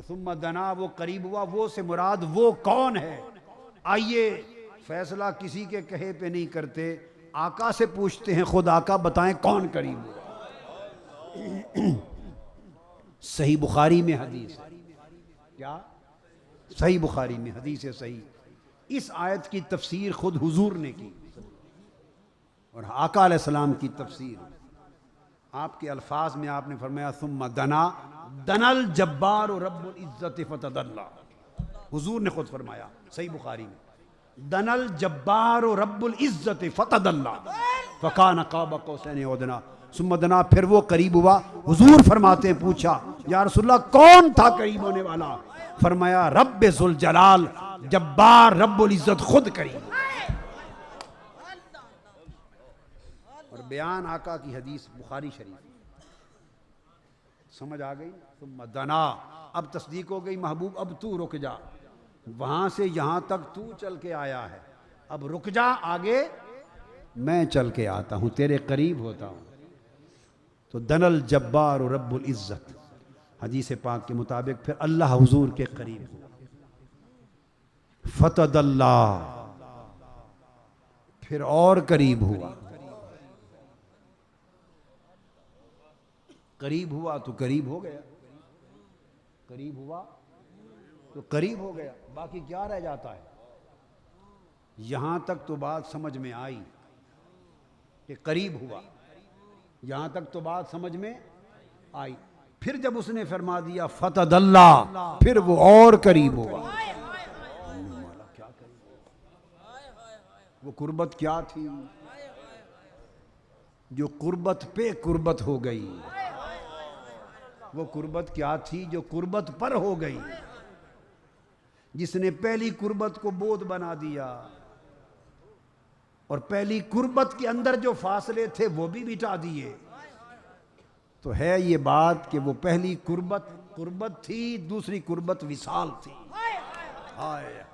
सुम्मा दना वो करीब हुआ, वो से मुराद वो कौन है। आइए फैसला किसी के कहे पे नहीं करते, आका से पूछते हैं, खुद आका बताएं कौन करीब हुआ। सही बुखारी में हदीस है, क्या सही बुखारी में हदीस है सही, इस आयत की तफसीर खुद हुजूर ने की और आका अलैहिस्सलाम की तफसीर आपके अल्फाज में आपने फरमाया सुम्मा दना दनल जब्बार रब्बुल इज्जत फतदल्ला। हुजूर ने खुद फरमाया सही बुखारी में, दनल जब्बार रब्बुल इज्जत फतदल्ला फकान काब कौसैन औ अदना सुम्मा दना, फिर वो करीब हुआ। हुजूर फरमाते हैं, पूछा या रसूलल्लाह कौन था करीब होने वाला? फरमाया रब्बे जुल जलाल, जब्बार रब्बुल इज्जत खुद करीब। और बयान आका की हदीस बुखारी शरीफ, समझ आ गई? तुम दना, अब तस्दीक हो गई महबूब, अब तू रुक जा, वहां से यहां तक तू चल के आया है, अब रुक जा, आगे मैं चल के आता हूं, तेरे करीब होता हूं। तो दनल जब्बार रब्बुल इज्जत, हदीस पाक के मुताबिक फिर अल्लाह हुजूर के करीब हुआ। फतदल्ला, फिर और करीब हुआ। करीब हुआ तो करीब हो गया, करीब हुआ तो करीब हो गया, बाकी क्या रह जाता है? यहां तक तो बात समझ में आई कि करीब हुआ, यहां तक तो बात समझ में आई। फिर जब उसने फरमा दिया फतदल्ला, फिर वो और करीब हुआ। क्या करीब? वो कुर्बत क्या थी? जो कुर्बत पे कुर्बत हो गई। वो कुर्बत क्या थी? जो कुर्बत पर हो गई, जिसने पहली कुर्बत को बोझ बना दिया और पहली कुर्बत के अंदर जो फासले थे वो भी मिटा दिए। तो है ये बात कि वो पहली कुर्बत थी, दूसरी कुर्बत विसाल थी। हाय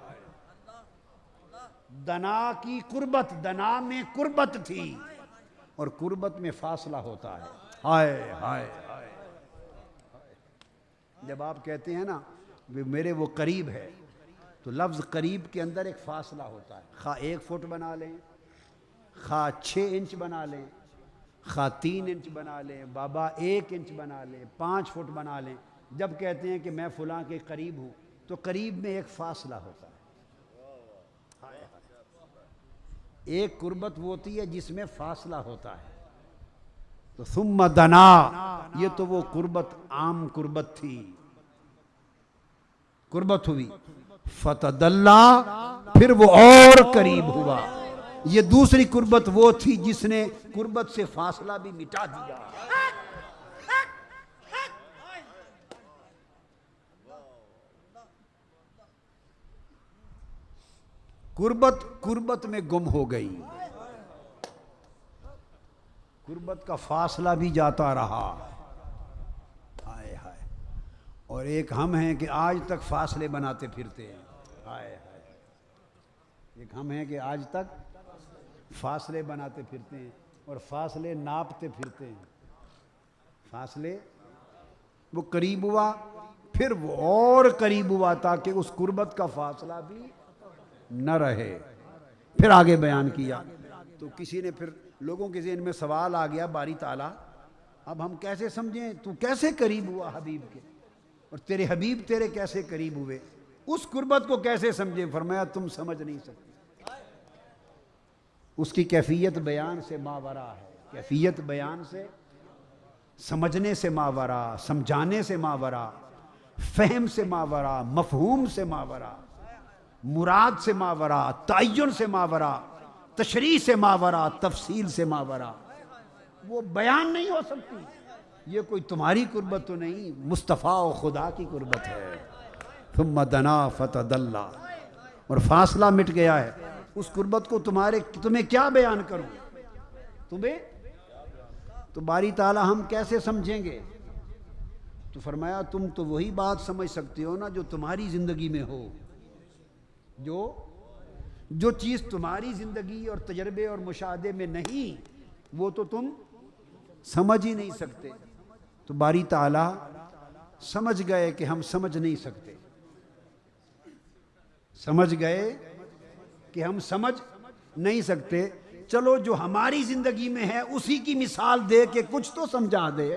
दना की कुर्बत, दना में कुर्बत थी और कुर्बत में फासला होता है। हाय हाय हाय, जब आप कहते हैं ना मेरे वो करीब है, तो लफ्ज़ करीब के अंदर एक फासला होता है। खा 1 फुट बना लें, खा 6 इंच बना लें, खा 3 इंच बना लें, बाबा 1 इंच बना लें, 5 फुट बना लें। जब कहते हैं कि मैं फलां के करीब हूं, तो करीब में एक फासला होता है। एक कुर्बत वो होती है जिसमें फासला होता है। तो सुम्मा दना, ये तो वो कुर्बत आम कुर्बत थी, कुर्बत हुई। फतदल्ला, फिर वो और करीब हुआ। ये दूसरी कुर्बत वो थी जिसने कुर्बत से फासला भी मिटा दिया। कुर्बत में गुम हो गई, कुर्बत का फासला भी जाता रहा। हाय हाय, और एक हम हैं कि आज तक फासले बनाते फिरते हैं। हाय हाय, एक हम हैं कि आज तक फासले बनाते फिरते हैं और फासले नापते फिरते हैं। फासले, वो करीब हुआ, फिर वो और करीब हुआ ताकि उस कुर्बत का फासला भी न रहे। फिर आगे बयान किया। तो किसी ने फिर, लोगों के ज़हन में सवाल आ गया, बारी ताला अब हम कैसे समझें, तू कैसे करीब हुआ हबीब के, और तेरे हबीब तेरे कैसे करीब हुए, उस कुर्बत को कैसे समझें? फरमाया तुम समझ नहीं सकते, उसकी कैफियत बयान से मावरा है। कैफियत बयान से, समझने से मावरा, समझाने से मावरा, फहम से मावरा, मफहूम से मावरा, मुराद से मावरा, तय्युन से मावरा, तशरीह से मावरा, तफसील से मावरा। वो बयान नहीं हो सकती। ये कोई तुम्हारी कुर्बत तो नहीं, मुस्तफ़ा और खुदा की कुर्बत है। थुम्मा दना फतदल्ला, और फासला मिट गया है। उस कुर्बत को तुम्हें क्या बयान करूं? तुम्हें तो बारी ताला हम कैसे समझेंगे? तो फरमाया तुम तो वही बात समझ सकते हो ना जो तुम्हारी जिंदगी में हो। जो चीज़ तुम्हारी जिंदगी और तजर्बे और मुशाहदे में नहीं, वो तो तुम समझ ही नहीं सकते। तो बारी ताला समझ गए कि हम समझ नहीं सकते, समझ गए कि हम समझ नहीं सकते। चलो जो हमारी जिंदगी में है उसी की मिसाल दे के कुछ तो समझा दे,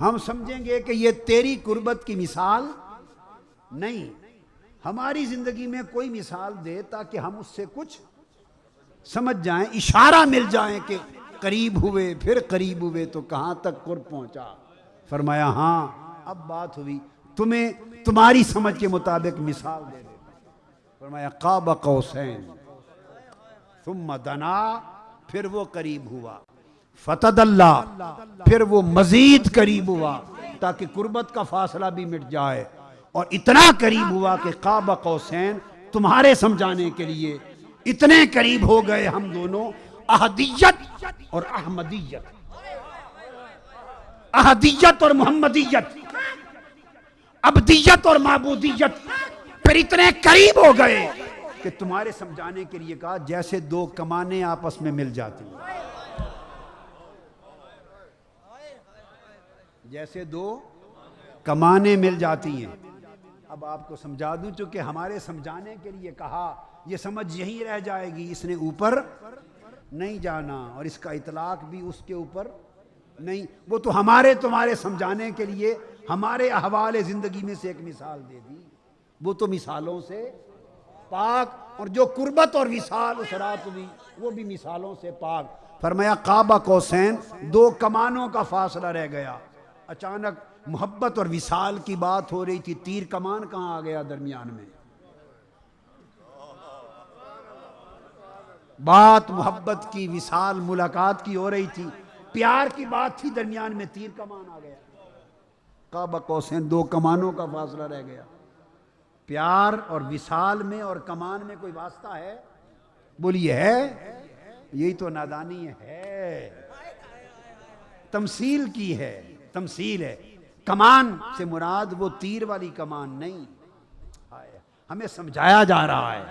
हम समझेंगे कि ये तेरी कुर्बत की मिसाल नहीं। हमारी जिंदगी में कोई मिसाल दे ताकि हम उससे कुछ समझ जाएं, इशारा मिल जाए कि करीब हुए, फिर करीब हुए तो कहां तक कुर्ब पहुंचा। फरमाया हाँ अब बात हुई, तुम्हें तुम्हारी समझ के मुताबिक मिसाल दे दे। फरमाया क़ाब क़ौसैन सुम्मा दना, फिर वो करीब हुआ, फतदल्ला, फिर वो मजीद करीब हुआ ताकि कुर्बत का फासला भी मिट जाए, और इतना करीब हुआ कि क़ाब क़ौसैन, तुम्हारे समझाने के लिए इतने करीब हो गए हम दोनों, अहदियत और अहमदियत, अहदियत और मोहम्मदियत, अब्दियत और माबूदियत, फिर इतने करीब हो गए कि तुम्हारे समझाने के लिए कहा जैसे दो कमाने आपस में मिल जाती हैं, जैसे दो कमाने मिल जाती हैं। अब आपको समझा दूं, चूंकि हमारे समझाने के लिए कहा, यह समझ यहीं रह जाएगी, इसने ऊपर नहीं जाना, और इसका इतलाक भी उसके ऊपर नहीं। वो तो हमारे तुम्हारे समझाने के लिए हमारे अहवाल ज़िंदगी में से एक मिसाल दे दी, वो तो मिसालों से पाक, और जो कुर्बत और विसाल उस रात हुई वो भी मिसालों से पाक। फरमाया क़ाब क़ौसैन, दो कमानों का फासला रह गया। अचानक मोहब्बत और विसाल की बात हो रही थी, तीर कमान कहां आ गया दरमियान में। बात मोहब्बत की, विसाल, मुलाकात की हो रही थी, प्यार की बात थी, दरमियान में तीर कमान आ गया। क़ाब क़ौसैन, दो कमानों का फासला रह गया। प्यार और विसाल में और कमान में कोई वास्ता है? बोलिए है? यही तो नादानी है, तमसील की है, तमसील है। कमान से मुराद वो तीर वाली कमान नहीं, हमें समझाया जा रहा है,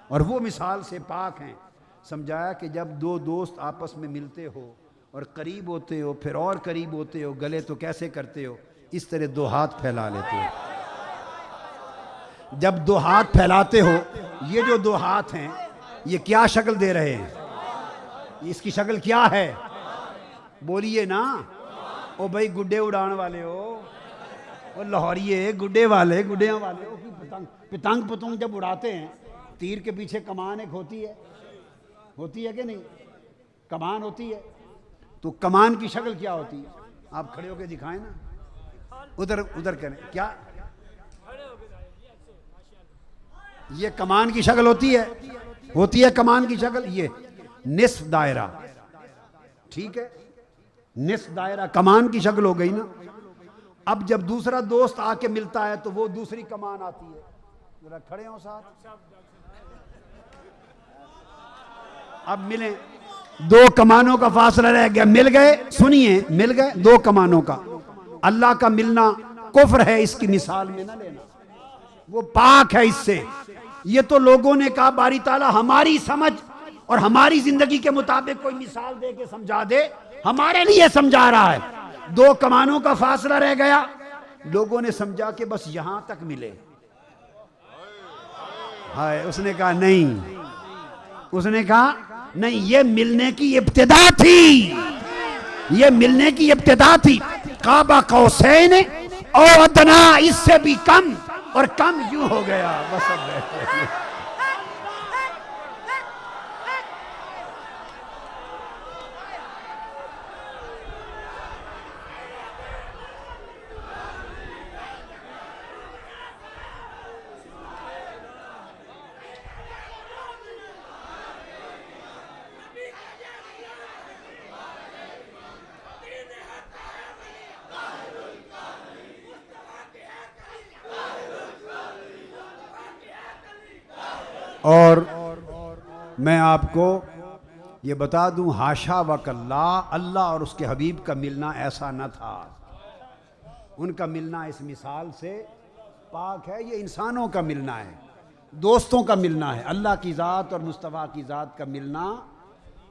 और वो मिसाल से पाक हैं। समझाया कि जब दो दोस्त आपस में मिलते हो और करीब होते हो, फिर और करीब होते हो, गले तो कैसे करते हो? इस तरह दो हाथ फैला लेते हो। जब दो हाथ फैलाते हो, ये जो दो हाथ हैं ये क्या शक्ल दे रहे हैं? इसकी शक्ल क्या है? बोलिए ना। ओ भाई गुड्डे उड़ाने वाले हो, और लाहौरिये गुड्डे वाले, गुड्डियाँ वाले हो कि पतंग पतंग जब उड़ाते हैं, तीर के पीछे कमान एक होती है कि नहीं? कमान होती है, तो कमान की शक्ल क्या होती है? आप खड़े होकर दिखाएं ना, उधर उधर करें। क्या ये कमान की शक्ल होती है कमान की शक्ल। ये निस्फ दायरा, ठीक है, निस्फ दायरा कमान की शक्ल हो गई ना। अब जब दूसरा दोस्त आके मिलता है तो वो दूसरी कमान आती है। जरा खड़े हो साथ, अब मिले, दो कमानों का फासला रह गया, मिल गए। सुनिए, मिल गए दो कमानों का। अल्लाह का मिलना कुफ्र है, इसकी मिसाल में ना लेना, वो पाक है इससे। ये तो लोगों ने कहा बारी ताला हमारी समझ और हमारी जिंदगी के मुताबिक कोई मिसाल दे के समझा दे, हमारे लिए समझा रहा है। दो कमानों का फासला रह गया, लोगों ने समझा कि बस यहां तक मिले। हाय, उसने कहा नहीं, उसने कहा नहीं, ये मिलने की इब्तिदा थी, ये मिलने की इब्तिदा थी। क़ाब क़ौसैन और अदना, इससे भी कम, और कम यूं हो गया बस। अब और मैं आपको ये बता दूं, हाशा वकल्ला, अल्लाह और उसके हबीब का मिलना ऐसा न था। उनका मिलना इस मिसाल से पाक है। ये इंसानों का मिलना है, दोस्तों का मिलना है। अल्लाह की ज़ात और मुस्तफ़ा की ज़ात का मिलना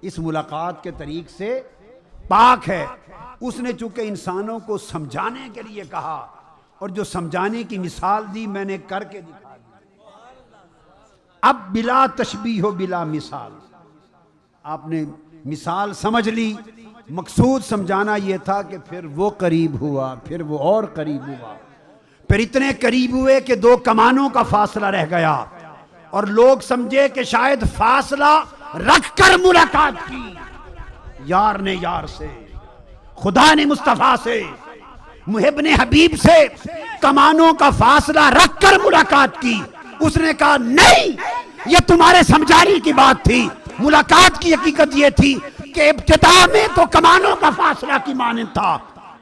इस मुलाकात के तरीक़ से पाक है। उसने चूँकि इंसानों को समझाने के लिए कहा, और जो समझाने की मिसाल दी मैंने करके दिखा दी। अब बिला तशबीह हो बिला मिसाल, आपने मिसाल समझ ली। मकसूद समझाना यह था कि फिर वो करीब हुआ, फिर वो और करीब हुआ, फिर इतने करीब हुए कि 2 कमानों का फासला रह गया और लोग समझे कि शायद फासला रखकर मुलाकात की। यार ने यार से, खुदा ने मुस्तफा से, मुहिब ने हबीब से कमानों का फासला रखकर मुलाकात की। उसने कहा नहीं, ये तुम्हारे समझाने की बात थी। मुलाकात की हकीकत ये थी कि इब्तिदा में तो कमानों का फासला की मानिंद था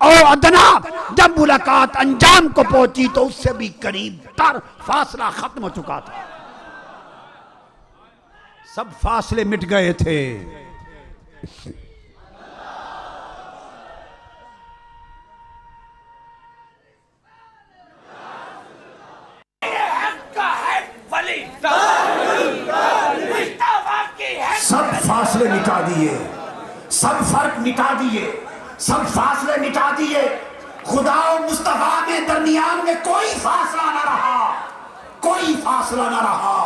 और अदना जब मुलाकात अंजाम को पहुंची तो उससे भी करीब तर फासला खत्म हो चुका था। सब फासले मिट गए थे। सब फासले मिटा दिए, सब फर्क मिटा दिए, सब फासले मिटा दिए। खुदा और मुस्तफा के दरमियान में कोई फासला ना रहा, कोई फासला ना रहा,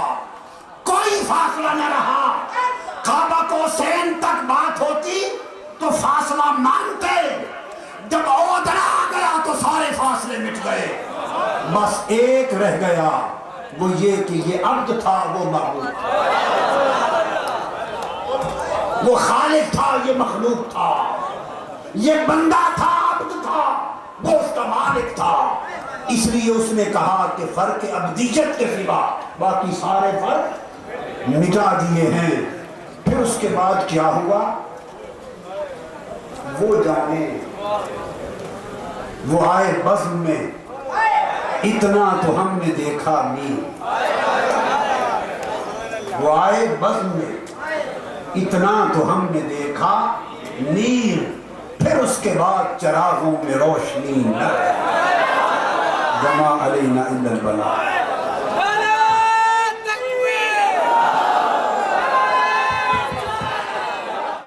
कोई फासला ना रहा। काबा को हुसैन तक बात होती तो फासला मानते, जब ओदरा आ गया तो सारे फासले मिट गए। बस एक रह गया, वो ये कि ये अब्द था, वो मखलूक था। वो खालिक था, ये मखलूक था। ये बंदा था, अब्द था, वो उसका मालिक था। इसलिए उसने कहा कि फर्क अब्दियत के सिवा बाकी सारे फर्क मिटा दिए हैं। फिर उसके बाद क्या हुआ वो जाने। वो आए बज़्म में, इतना तो हमने देखा मीर। वो आए बज़्म में, इतना तो हमने देखा नीर। फिर उसके बाद चरागों में रोशनी न जमा अलैना इल्लल बला।